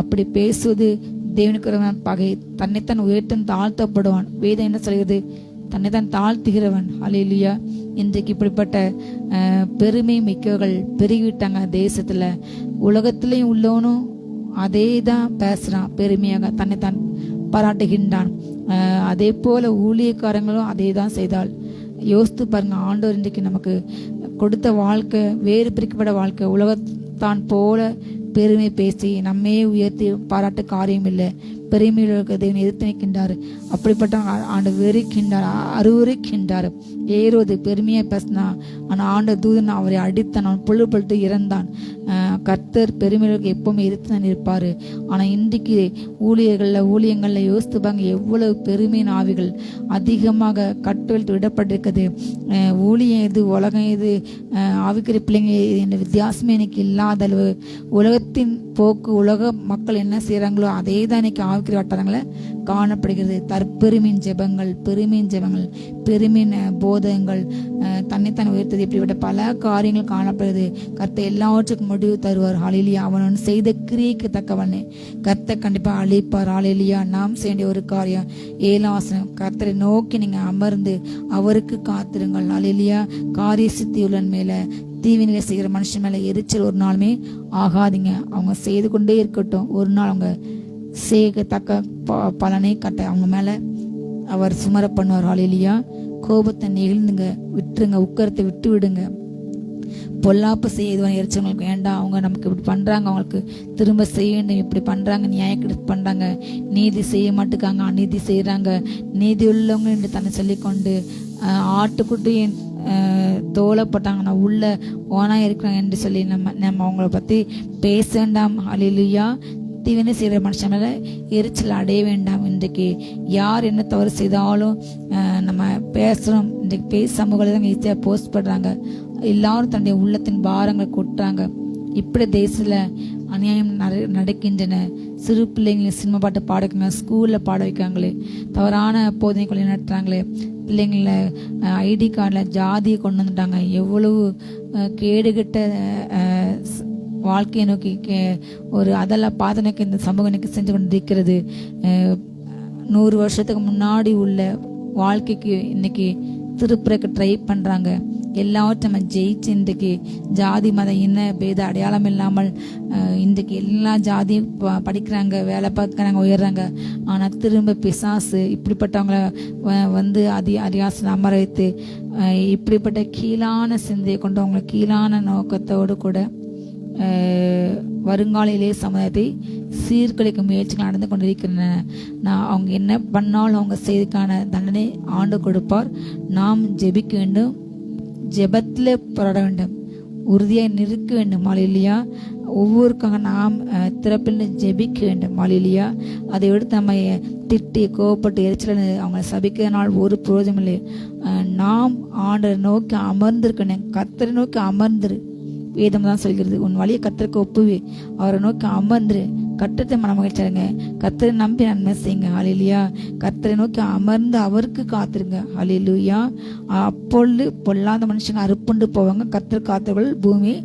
அப்படி பேசுவது தேவனுக்கு பகை. தன்னைத்தான் உயர்த்தும் தாழ்த்தப்படுவான். வேதம் என்ன சொல்கிறது? தன்னைத்தான் தாழ்த்துகிறவன். ஹல்லேலூயா. இன்றைக்கு இப்படிப்பட்ட பெருமை மிக்கவர்கள் பெருகிவிட்டாங்க தேசத்துல. உலகத்திலையும் உள்ளவனும் அதே தான் பேசுறான், பெருமையாக தன்னைத்தான் பாராட்டுகின்றான். அதே போல ஊழியக்காரங்களும் அதே தான் செய்தால் யோசித்து பாருங்க. ஆண்டவர் இன்றைக்கு நமக்கு கொடுத்த வாழ்க்கை வேறு பிரிக்கப்பட்ட வாழ்க்கை. உலகத்தான் போல பெருமை பேசி நம்மே உயர்த்தி பாராட்ட காரியம் இல்லை. பெருமையில் தேவனை எதிர்த்து நிற்கின்றார். அப்படிப்பட்ட ஆண்டு வெறுக்கின்றார், அருவருக்கின்றார். ஏரோது பெருமையை பேசினா, ஆனால் ஆண்டு தூதன் அவரை அடித்தான், அவன் புழுப்பட்டு இறந்தான். கர்த்தர் பெருமைகளுக்கு எப்பவுமே எதிர்த்து நிற்பார். ஆனால் இன்றைக்கு ஊழியங்களில் யோசித்து பாங்க, எவ்வளவு பெருமையின் ஆவிகள் அதிகமாக கட்டுவெழுத்து விடப்பட்டிருக்குது. ஊழியம் எது, உலகம் எது, ஆவிக்கிற பிள்ளைங்க என்ற வித்தியாசமே எனக்கு இல்லாத அளவு உலகத்தின் போக்கு, உலக மக்கள் என்ன செய்கிறாங்களோ அதே தான் இன்னைக்கு ஆவிக்கிற வட்டாரங்களை காணப்படுகிறது. தற்பெருமின் ஜெபங்கள், பெருமின் போதகங்கள், தன்னைத்தான் உயர்த்தது, இப்படிப்பட்ட பல காரியங்கள் காணப்படுகிறது. கர்த்தர் எல்லாவற்றுக்கும் முடிவு தருவார். ஹல்லேலூயா. அவன் செய்த கிரியைக்கு தக்கவனே கர்த்தர் கண்டிப்பாக அழிப்பார். ஹல்லேலூயா. நாம் செய்ய ஒரு காரியம், 7 ஆசனம், கர்த்தரை நோக்கி நீங்க அமர்ந்து அவருக்கு காத்திருங்கள். ஹல்லேலூயா. காரிய சித்தியுள்ளன் மேல, தீவினைகளை செய்கிற மனுஷன் மேல எரிச்சல் ஒரு நாளுமே ஆகாதீங்க. அவங்க செய்து கொண்டே இருக்கட்டும். ஒரு நாள் அவங்க செய்யத்தக்க பலனை கட்ட அவங்க மேல அவர் சுமர பண்ணுவார். ஹல்லேலூயா. கோபத்தை நெகிழ்ந்துங்க, விட்டுருங்க, உக்கரத்தை விட்டு விடுங்க. பொல்லாப்பு செய்ய எரிச்சவங்களுக்கு வேண்டாம். அவங்க நமக்கு இப்படி பண்றாங்க, அவங்களுக்கு திரும்ப செய்ய வேண்டும், இப்படி பண்றாங்க, நியாயக்கெடு பண்றாங்க, நீதி செய்ய மாட்டுக்காங்க, அநீதி செய்யறாங்க, நீதி உள்ளவங்க என்று தன்னை சொல்லிக்கொண்டு ஆட்டுக்குட்டியின் தோலப்பட்டாங்க, நான் உள்ள ஓனா இருக்கிறாங்க என்று சொல்லி நம்ம அவங்கள பத்தி பேச வேண்டாம். ஹல்லேலூயா. தீவினை செய்கிற மனுஷன் மேல எரிச்சல் அடைய வேண்டாம். இன்றைக்கு யார் என்ன தவறு செய்தாலும் நம்ம பேசுகிறோம். இன்றைக்கு பேச சமூகத்தில் ஈஸியாக போஸ்ட் பண்ணுறாங்க. எல்லாரும் தன்னுடைய உள்ளத்தின் பாரங்களை கொட்டுறாங்க. இப்படி தேசத்தில் அநியாயம் நடக்கின்றன. சிறு பிள்ளைங்களை சினிமா பாட்டு பாட வைக்காங்க, ஸ்கூலில் பாட வைக்காங்களே, தவறான போதனைகளை நடத்துகிறாங்களே, பிள்ளைங்கள ஐடி கார்டில் ஜாதியை கொண்டு வந்துட்டாங்க. எவ்வளவு கேடுகட்ட வாழ்க்கையை நோக்கி ஒரு அதெல்லாம் பார்த்து நோக்கி இந்த சமூகம் நோக்கி செஞ்சு கொண்டு இருக்கிறது. 100 வருஷத்துக்கு முன்னாடி உள்ள வாழ்க்கைக்கு இன்னைக்கு திருப்புறக்கு ட்ரை பண்றாங்க. எல்லாவற்றும் நம்ம ஜெயிச்சு இன்றைக்கு ஜாதி மத இன பேத அடையாளம் இல்லாமல் இன்றைக்கு எல்லா ஜாதியும் படிக்கிறாங்க, வேலை பார்க்குறாங்க, உயர்றாங்க. ஆனால் திரும்ப பிசாசு இப்படிப்பட்டவங்களை வந்து அரியாசனை அமர வைத்து இப்படிப்பட்ட கீழான சிந்தையை கொண்டு அவங்களை கீழான நோக்கத்தோடு கூட வருங்காலையிலே சமுதாயத்தை சீர்குலைக்கும் முயற்சிகள் நடந்து கொண்டிருக்கின்றன. அவங்க என்ன பண்ணாலும் அவங்க செய்திக்கான தண்டனை ஆண்டு கொடுப்பார். நாம் ஜெபிக்க வேண்டும், ஜெபத்திலே போராட வேண்டும், உறுதியாக நிற்க வேண்டும். ஹல்லேலூயா. ஒவ்வொருக்காக நாம் திறப்பில் ஜெபிக்க வேண்டும். ஹல்லேலூயா. அதை எடுத்து நம்ம திட்டி கோவப்பட்டு எரிச்சல் அவங்களை சபிக்கிறதுனால் ஒரு பிரயோஜனம் இல்லை. நாம் ஆண்டரை நோக்கி அமர்ந்திருக்கணும். கர்த்தரை நோக்கி அமர்ந்துரு. வேதம் தான் சொல்கிறது, உன் வழியை கர்த்தருக்கு ஒப்புவே, அவரை நோக்கி அமர்ந்துரு. கர்த்தரை மனமகிழ்ச்சிங்க, கர்த்தரை நம்பி நன்மை செய்யுங்க. ஹல்லேலூயா. கர்த்தரை நோக்கி அமர்ந்து அவருக்கு காத்திருங்க. ஹல்லேலூயா. அப்பொழுது பொல்லாத மனுஷங்க அறுப்புண்டு போவாங்க, கர்த்தர் காத்தவர்கள் பூமியை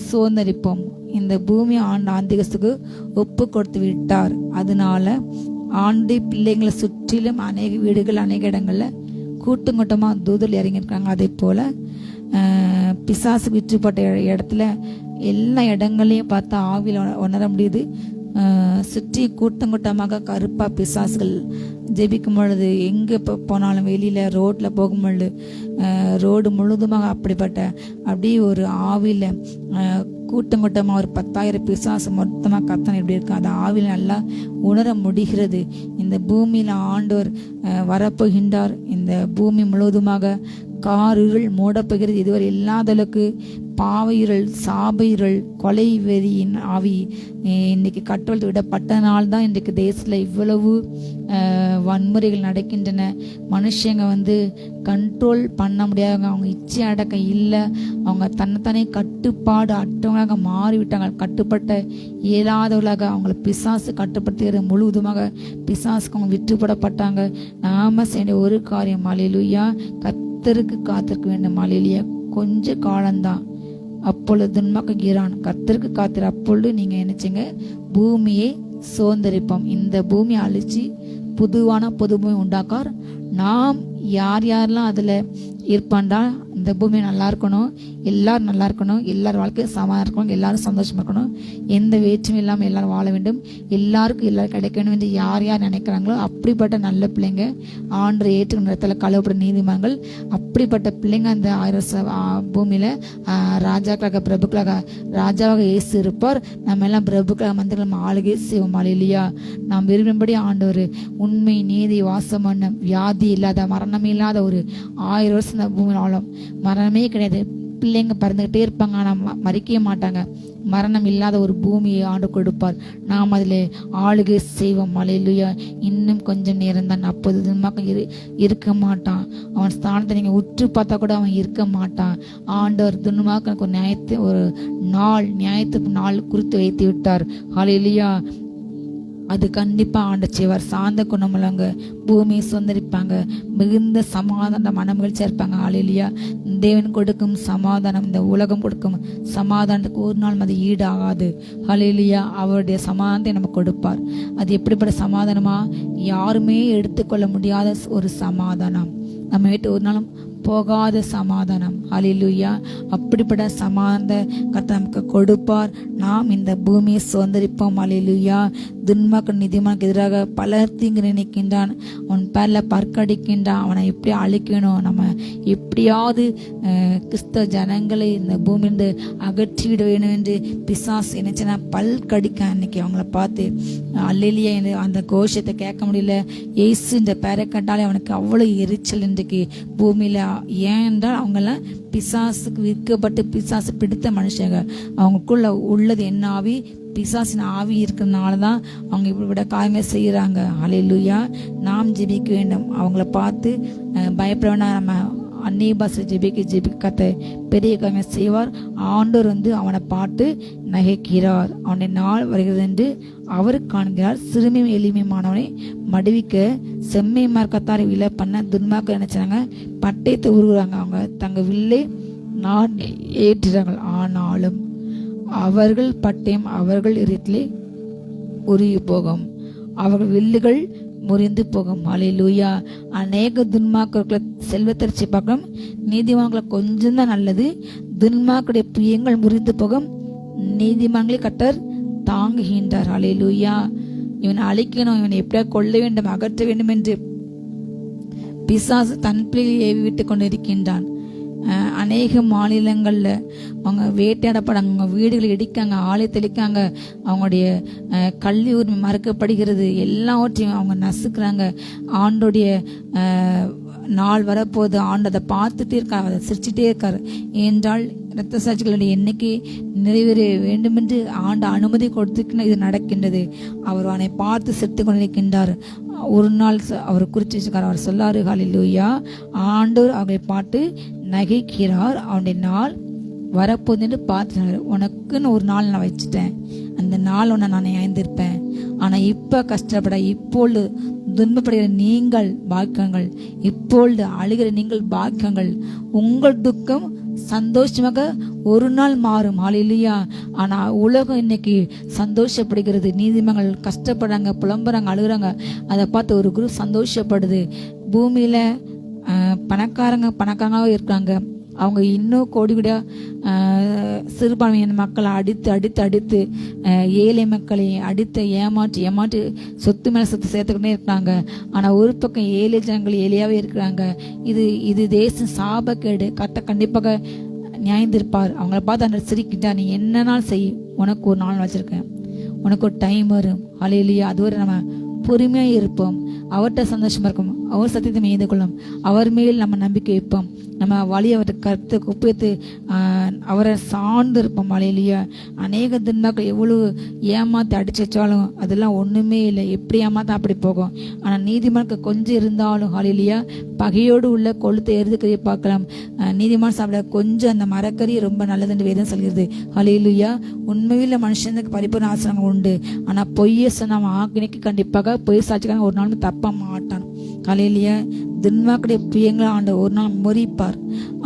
சுதந்தரிப்போம். இந்த பூமியை ஆந்திகத்துக்கு ஒப்பு கொடுத்து விட்டார். அதனால ஆண்டு பிள்ளைங்களை சுற்றிலும் அநேக வீடுகள், அநேக இடங்கள்ல கூட்டம் கூட்டமா தூதல் இறங்கியிருக்காங்க. அதே போல பிசாசு விற்றுப்பட்ட இடத்துல எல்லா இடங்களையும் பார்த்தா ஆவியில் உணர முடியுது. சுற்றி கூட்டம் கூட்டமாக கருப்பா பிசாசுகள் ஜெபிக்கும் பொழுது, எங்கே போனாலும் வெளியில ரோட்ல போகும் பொழுது ரோடு முழுதுமாக அப்படியே ஒரு ஆவியில கூட்டம் கூட்டமாக ஒரு 10,000 பிசாசு மொத்தமாக கத்தனை எப்படி இருக்கு, அது ஆவியில் நல்லா உணர முடிகிறது. இந்த பூமியில ஆண்டவர் வரப்போகின்றார். இந்த பூமி முழுவதுமாக காரிருள் மூடப்போகிறது. இதுவரை இல்லாதளவுக்கு பாவையுரல், சாபையுரல், கொலை வெறியின் ஆவி இன்னைக்கு கட்டளை விடப்பட்டனால்தான் தான் இன்றைக்கு தேசத்தில் இவ்வளவு வன்முறைகள் நடக்கின்றன. மனுஷங்க வந்து கண்ட்ரோல் பண்ண முடியாதவங்க, அவங்க இச்சை அடக்கம் இல்லை, அவங்க தன்னைத்தானே கட்டுப்பாடு அற்றவங்களாக மாறிவிட்டாங்க. கட்டுப்பட்ட இயலாதவர்களாக அவங்கள பிசாசு கட்டுப்படுத்துகிற முழுவதுமாக பிசாசுக்கு அவங்க விற்றுப்படப்பட்டாங்க. நாம செய்ய ஒரு காரியம், ஹல்லேலூயா, கர்த்தருக்கு காத்திருக்க வேண்டும். ஹல்லேலூயா. கொஞ்ச காலம்தான், அப்பொழுது துன்மாக்குகிறான். கர்த்தருக்கு காத்திர, அப்பொழுது நீங்க நினைச்சீங்க பூமியை சுதந்தரிப்போம். இந்த பூமியை அழிச்சு புதுவான பொது பூமி உண்டாக்கார். நாம் யாரெல்லாம் அதுல இருப்பாண்டா, இந்த இந்த பூமி நல்லா இருக்கணும், எல்லாரும் நல்லா இருக்கணும், எல்லாரும் வாழ்க்கையும் சமாதானம் இருக்கணும், எல்லாரும் சந்தோஷமா இருக்கணும், எந்த வேற்றுமையும் இல்லாமல் எல்லாரும் வாழ வேண்டும், எல்லாருக்கும் எல்லாரும் கிடைக்க வேண்டும் என்று யார் யார் நினைக்கிறாங்களோ அப்படிப்பட்ட நல்ல பிள்ளைங்க, ஆண்டு ஏற்றுக்கிற இடத்துல கழுவப்படும் நீதிமான்கள், அப்படிப்பட்ட பிள்ளைங்க அந்த 1000 பூமியில ராஜாக்களாக பிரபுக்களாக ராஜாவாக இயேசு இருப்பார். நம்ம எல்லாம் பிரபுக்களாக மந்திரம் நம்ம ஆளுகை செய்வோம். இல்லையா? நாம் விரும்பினபடி ஆண்டவர் உண்மை நீதி வாசம் பண்ண வியாதி இல்லாத மரணம் இல்லாத ஒரு 1000 வருஷம் இந்த பூமியில் ஆளும். மரணமே கிடையாது. பிள்ளைங்க பிறந்துகிட்டே இருப்பாங்க, ஆனால் மறிக்கவே மாட்டாங்க. மரணம் இல்லாத ஒரு பூமியை ஆண்டு கொடுப்பார். நாம் அதில் ஆளுகை செய்வோம். அல்லேலூயா. இன்னும் கொஞ்சம் நேரம் தான், அப்போது துன்மார்க்கன் இருக்க மாட்டான். அவன் ஸ்தானத்தை நீங்கள் உற்று பார்த்தா கூட அவன் இருக்க மாட்டான். ஆண்டவர் துன்மார்க்கனுக்கு ஒரு நியாயத்துக்கு நாள் குறித்து வைத்து விட்டார். அல்லேலூயா. அது கண்டிப்பா ஆண்டு செய்வார். சார்ந்த குணமுள்ளவங்க பூமியை சுதந்திரிப்பாங்க, மிகுந்த சமாதான மனமகிழ்ச்சியா இருப்பாங்க. அல்லேலூயா. தேவன் கொடுக்கும் சமாதானம், இந்த உலகம் கொடுக்கும் சமாதானத்துக்கு ஒரு நாள் அது ஈடு ஆகாது. அல்லேலூயா. அவருடைய சமாதானத்தை நமக்கு கொடுப்பார். அது எப்படிப்பட்ட சமாதானமா? யாருமே எடுத்துக்கொள்ள முடியாத ஒரு சமாதானம், நம்ம வீட்டு ஒரு நாளும் போகாத சமாதானம். அல்லேலூயா. அப்படிப்பட்ட சமாதானத்தை கர்த்தர் நமக்கு கொடுப்பார். நாம் இந்த பூமியை சுதந்திரிப்போம். அல்லேலூயா. துன்மார்க்கன் நீதிமானுக்கு எதிராக பல தீங்கு நினைக்கின்றான், அவன் பேர்ல பற்கடிக்கின்றான், அவனை எப்படி அழிக்கணும், நம்ம எப்படியாவது கிறிஸ்தவ ஜனங்களை இந்த பூமியிலிருந்து அகற்றிவிட வேணும் என்று பிசாசு நினைச்சனா பல் கடிக்க அன்னைக்கு அவங்கள பார்த்து. அல்லேலூயா. அந்த கோஷத்தை கேட்க முடியல. இயேசு இந்த பேரை கண்டாலே அவனுக்கு அவ்வளவு எரிச்சல் இன்றைக்கு பூமியில. ஏன் என்றால் அவங்கெல்லாம் பிசாசுக்கு விற்கப்பட்டு பிசாசு பிடித்த மனுஷங்க. அவங்களுக்குள்ள உள்ளது என்ன ஆவி? பிசாசின் ஆவி இருக்கிறதுனால தான் அவங்க இப்படிப்பட்ட காரியங்களை செய்யறாங்க. அல்லேலூயா. நாம் ஜெபிக்க வேண்டும். அவங்கள பார்த்து பயப்பட வேண்டாம். நம்ம அந்நிய பாஷை ஜெபிக்க கத்த பெரிய காரியங்களை செய்வார். ஆண்டவர் அவனை பார்த்து நகைக்கிறார். அவனுடைய நாள் வருகிறது என்று அவர் காண்கிறார். சிறுமியும் எளிமையானவனை மடுவிக்க செம்மை மார்க்கத்தாரை விலை பண்ண துன்மார்க்க நினைச்சாங்க, பட்டயத்தை உருகுறாங்க. அவங்க தங்க வில்லை நான் ஏற்றுறாங்க. ஆனாலும் அவர்கள் பட்டயம் அவர்கள் இடத்திலே உருகி போகும், அவர்கள் வில்லுகள் முறிந்து போகும். அல்லேலூயா. அநேக துன்மார்க்கர்களை செல்வத்தரிசி பார்க்கலாம், நீதிமான்களை கொஞ்சம் தான் நல்லது. துன்மார்க்கருடைய புயங்கள் முறிந்து போகும், நீதிமான்களை கர்த்தர் தாங்குகின்றார். அல்லேலூயா. இவனை அழிக்கணும், இவனை எப்படியா கொள்ள வேண்டும், அகற்ற வேண்டும் என்று பிசாசு தன் பிள்ளையை ஏவி விட்டு கொண்டு இருக்கின்றான். அநேக மாநிலங்கள்ல அவங்க வேட்டையாடப்படாங்க, அவங்க வீடுகளை இடிக்காங்க, ஆலயத்தை இடிக்காங்க, அவங்களுடைய கல்வி உரிமை மறுக்கப்படுகிறது, எல்லாவற்றையும் அவங்க நசுக்கிறாங்க. ஆண்டோடைய நாள் வரப்போது ஆண்டு அதை பார்த்துட்டே இருக்காரு, அதை சிரிச்சுட்டே இருக்காரு. ஏனென்றால் இரத்த சாட்சிகளுடைய எண்ணிக்கை நிறைவேற வேண்டும் என்று ஆண்டு அனுமதி கொடுத்து இது நடக்கின்றது. அவர் அவனை பார்த்து செத்து கொண்டிருக்கின்றார். ஒரு நாள் அவர் குறித்து வச்சிருக்கார். அவர் சொல்லாரு, ஹல்லேலூயா, ஆண்டவர் அவரை பார்த்து நகைக்கிறார். அவனுடைய நாள் வரப்போகுது என்று பார்த்துனாரு. உனக்குன்னு ஒரு நாள் நான் வச்சுட்டேன், அந்த நாள் உன்னை நான் அயந்திருப்பேன். ஆனால் இப்போ கஷ்டப்பட, இப்பொழுது துன்பப்படுகிற நீங்கள் பாக்கியங்கள், இப்பொழுது அழுகிற நீங்கள் பாக்கியங்கள். உங்கள் துக்கம் சந்தோஷமாக ஒரு நாள் மாறும். ஹல்லேலூயா. ஆனா உலகம் இன்னைக்கு சந்தோஷப்படுகிறது. நீதிமன்கள் கஷ்டப்படுறாங்க, புலம்புறாங்க, அழுகுறாங்க. அதை பார்த்து ஒரு குரூப் சந்தோஷப்படுது. பூமியில பணக்காரங்க இருக்காங்க, அவங்க இன்னும் கோடி கோடியா சிறுபான்மையின மக்களை அடித்து ஏழை மக்களை ஏமாற்றி சொத்து மேல சொத்து சேர்த்துக்கிட்டே இருக்காங்க. ஆனா ஒரு பக்கம் ஏழை ஜனங்கள் ஏழையாவே இருக்கிறாங்க. இது தேசம் சாபக்கேடு. கண்டிப்பாக நியாயந்திருப்பார். அவங்கள பார்த்து அந்த சிரிக்கிட்டா, நீ என்ன நாள் செய், உனக்கு ஒரு நாள் வச்சிருக்கேன், உனக்கு ஒரு டைம் வரும். ஹல்லேலூயா. அதுவரை நம்ம பொறுமையா இருப்போம், அவர்கிட்ட சந்தோஷமா இருக்கும், அவர் சத்தியத்தை மீது கொள்ளும், அவர் மேல் நம்ம நம்பிக்கை வைப்போம், நம்ம வழி அவரை கருத்து குப்பித்து அவரை சார்ந்து இருப்போம். ஹல்லேலூயா. அநேக துன்மாக்கள் எவ்வளவு ஏமாத்தி அடிச்சு வச்சாலும் அதெல்லாம் ஒண்ணுமே இல்லை, எப்படி ஏமாத்த அப்படி போகும். ஆனா நீதிமானுக்கு கொஞ்சம் இருந்தாலும் ஹல்லேலூயா, பகையோடு உள்ள கொளுத்த எருதுக்கறியை பார்க்கலாம், நீதிமான் சாப்பிட கொஞ்சம் அந்த மரக்கறி ரொம்ப நல்லதுன்னு வேதம் சொல்கிறது. ஹல்லேலூயா. உண்மையில் மனுஷனுக்கு பரிபூர்ண ஆசனங்கள் உண்டு. ஆனா பொய்யை சொன்ன ஆக்கினைக்கு கண்டிப்பாக பொய் சாட்சிக்காக ஒரு நாளும் தப்ப மாட்டான். ஹல்லேலூயா. துன்மார்க்கருடைய பிரியங்களை ஆண்டவர் ஒரு நாள் முறிப்பார்.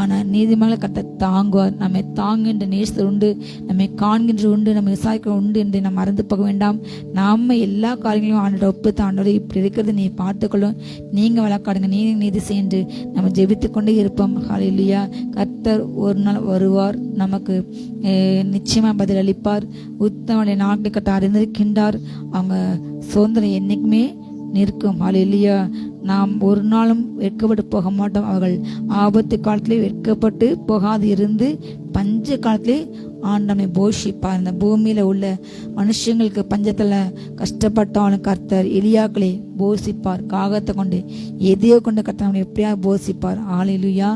ஆனால் நீதிமன்ற கர்த்தர் தாங்குவார். நம்மை தாங்குகின்ற நேசர் உண்டு, நம்மை காண்கின்ற உண்டு, நம்ம விசாரிக்க உண்டு என்று நம்ம மறந்து போக வேண்டாம். நாம எல்லா காரியங்களையும் ஆண்டோட ஒப்புத்த ஆண்டோட இப்படி இருக்கிறது நீ பார்த்துக்கொள்ளும், நீங்க வழக்காடுங்க, நீங்க நீதி செய்து நம்ம ஜெபித்து கொண்டே இருப்போம். ஹல்லேலூயா. கர்த்தர் ஒரு நாள் வருவார், நமக்கு நிச்சயமா பதில் அளிப்பார். உத்தமனுடைய நாட்டை கர்த்தர் அறிந்திருக்கின்றார். அவங்க சுதந்திரம் என்னைக்குமே நிற்கும். ஹல்லேலூயா. நாம் ஒரு நாளும் வெட்கப்பட்டு போக மாட்டோம். அவர்கள் ஆபத்து காலத்திலே வெட்கப்பட்டு போகாது இருந்து பஞ்ச காலத்திலே ஆண்டவனை போஷிப்பார். இந்த பூமியில உள்ள மனுஷங்களுக்கு பஞ்சத்துல கஷ்டப்பட்டாலும் கர்த்தர் எலியாக்களை போஷிப்பார். காகத்தை கொண்டு எதையோ கொண்டு கர்த்தர் நம்மளை எப்படியா போஷிப்பார். ஹல்லேலூயா.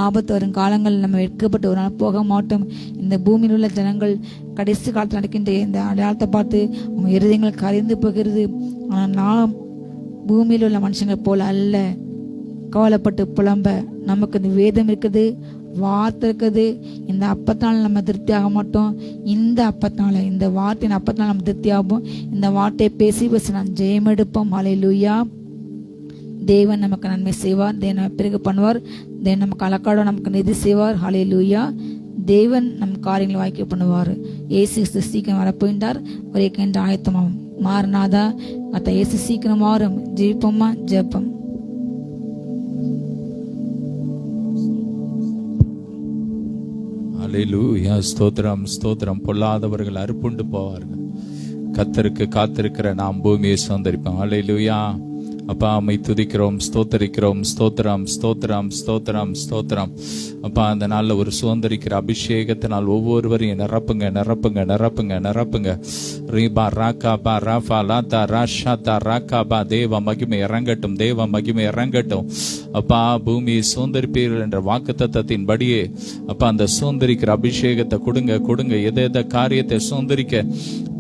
ஆபத்து வரும் காலங்கள் நம்ம வெட்கப்பட்டு ஒரு நாள் போக மாட்டோம். இந்த பூமியில் உள்ள ஜனங்கள் கடைசி காலத்தில் நடக்கின்ற இந்த அடையாளத்தை பார்த்து அவங்க இருதயங்கள் கரைந்து போகிறது. ஆனால் நாம் பூமியில் உள்ள மனுஷங்க போல அல்ல, கவலைப்பட்டு புலம்ப. நமக்கு இந்த வேதம் இருக்குது, வார்த்தை இருக்குது. இந்த அப்பத்தினால நம்ம திருப்தி ஆக மாட்டோம். இந்த அப்பத்தினால, இந்த வார்த்தையின் அப்பத்தினால நம்ம திருப்தி ஆகும். இந்த வார்த்தையை பேசி பேசி நாம் ஜெயம் எடுப்போம். ஹல்லேலூயா. தேவன் நமக்கு நன்மை செய்வார். தேவன் நம்ம பிறகு பண்ணுவார். தேவன் நமக்கு அலக்காட நமக்கு நிதி செய்வார். ஹல்லேலூயா. தேவன் நம் காரியங்களை வாய்க்க பண்ணுவார். இயேசு சீக்கிரம் வரப்போகின்றார். ஒரே கண்டு ஆயத்தமாகும். மாறனாதா அத்த இயேசு சீக்கிரம் மாறும். ஜெயிப்போமா? ஜெபம்.
அல்லேலூயா. ஸ்தோத்திரம், ஸ்தோத்திரம். பொல்லாதவர்கள் அறுப்புண்டு போவார்கள். கர்த்தருக்கு காத்திருக்கிற நாம் பூமியை சுதந்தரிப்போம். அல்லேலூயா. அப்பா அம்மை துதிக்கிறோம், ஸ்தோத்தரிக்கிறோம். ஸ்தோத்திரம், ஸ்தோத்திரம், ஸ்தோத்திரம், ஸ்தோத்திரம். அப்பா அந்த நாளில் ஒரு சுதந்திரிக்கிற அபிஷேகத்தினால் ஒவ்வொருவரையும் நிரப்புங்க, நிரப்புங்க, நிரப்புங்க, நிரப்புங்க. ரீபா ராகாபா ராஃபா லாத்தா ராஷாத்தா ராகாபா. தேவ மகிமை இறங்கட்டும், தேவ மகிமை இறங்கட்டும். அப்பா பூமியை சுதந்திரிப்பீர்கள் என்ற வாக்குத்தத்தத்தின் படியே அப்பா அந்த சுதந்திரிக்கிற அபிஷேகத்தை கொடுங்க, கொடுங்க. எதை காரியத்தை சுதந்திரிக்க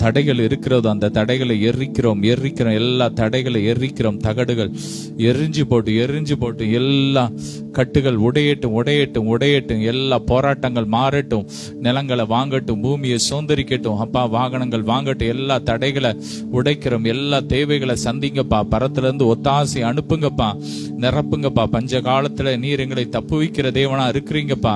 தடைகள் இருக்கிறதோ அந்த தடைகளை எரிக்கிறோம், எரிக்கிறோம். எல்லா தடைகளை எரிக்கிறோம். தகடுகள் எரிஞ்சு போட்டு எல்லா கட்டுகள் உடையட்டும், உடையட்டும், உடையட்டும். எல்லா போராட்டங்கள் மாறட்டும், நிலங்களை வாங்கட்டும், பூமியை சுதந்திரிக்கட்டும். அப்பா வாகனங்கள் வாங்கட்டும். எல்லா தடைகளை உடைக்கிறோம். எல்லா தேவைகளை சந்திங்கப்பா. பரத்திலிருந்து ஒத்தாசி அனுப்புங்கப்பா, நிரப்புங்கப்பா. பஞ்ச காலத்துல நீர் எங்களை தப்புவிக்கிற தேவனா இருக்கிறீங்கப்பா.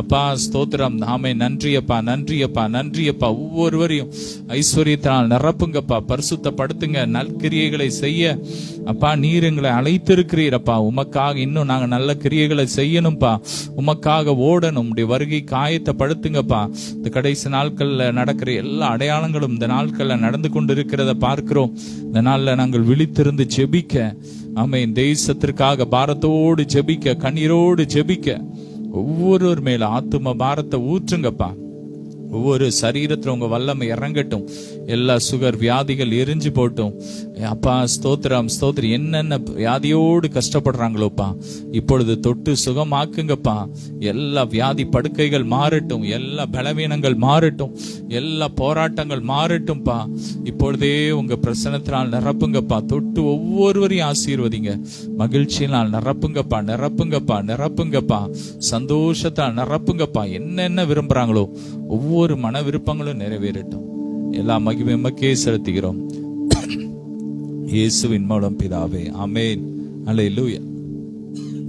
அப்பா ஸ்தோத்திரம். ஆமே. நன்றியப்பா, நன்றியப்பா, நன்றியப்பா. ஒவ்வொருவரையும் ஐஸ்வர்யத்தினால் நிரப்புங்கப்பா, பரிசுத்தப்படுத்துங்க. நற்கிரியைகளை செய்ய அப்பா நீர் எங்களை அழைத்திருக்கிறீரப்பா. உமக்காக இன்னும் நாங்க நல்ல கிரியைகளை செய்யணும்பா. உமக்காக ஓடணும். உடைய வருகை காயத்தைப்படுத்துங்கப்பா. இந்த கடைசி நாட்கள்ல நடக்கிற எல்லா அடையாளங்களும் இந்த நாட்கள்ல நடந்து கொண்டு இருக்கிறத பார்க்கிறோம். இந்த நாள்ல நாங்கள் விழித்திருந்து ஜெபிக்க, ஆமென், தேசத்திற்காக பாரத்தோடு ஜெபிக்க, கண்ணீரோடு ஜெபிக்க, ஒவ்வொருவர் மேல ஆத்தும பாரத்தை ஊற்றுங்கப்பா. ஒவ்வொரு சரீரத்துல உங்க வல்லமை இறங்கட்டும். எல்லா சுகர் வியாதிகள் எரிஞ்சு போட்டும். அப்பா ஸ்தோத்திரம், ஸ்தோத்திரம். என்னென்ன வியாதியோடு கஷ்டப்படுறாங்களோப்பா இப்பொழுது தொட்டு சுகமாக்குங்கப்பா. எல்லா வியாதி படுக்கைகள் மாறட்டும், எல்லா பலவீனங்கள் மாறட்டும், எல்லா போராட்டங்கள் மாறட்டும்பா. இப்பொழுதே உங்க பிரசன்னத்தினால் நிரப்புங்கப்பா. தொட்டு ஒவ்வொருவரையும் ஆசீர்வதிங்க. மகிழ்ச்சியினால் நிரப்புங்கப்பா, நிரப்புங்கப்பா, நிரப்புங்கப்பா. சந்தோஷத்தால் நிரப்புங்கப்பா. என்னென்ன விரும்புறாங்களோ ஒவ்வொரு மன விருப்பங்களும் நிறைவேறட்டும். எல்லா மகிமை எமக்கே செலுத்துகிறோம். இயேசுவின் மூலம் பிதாவே, ஆமென். அல்லேலூயா.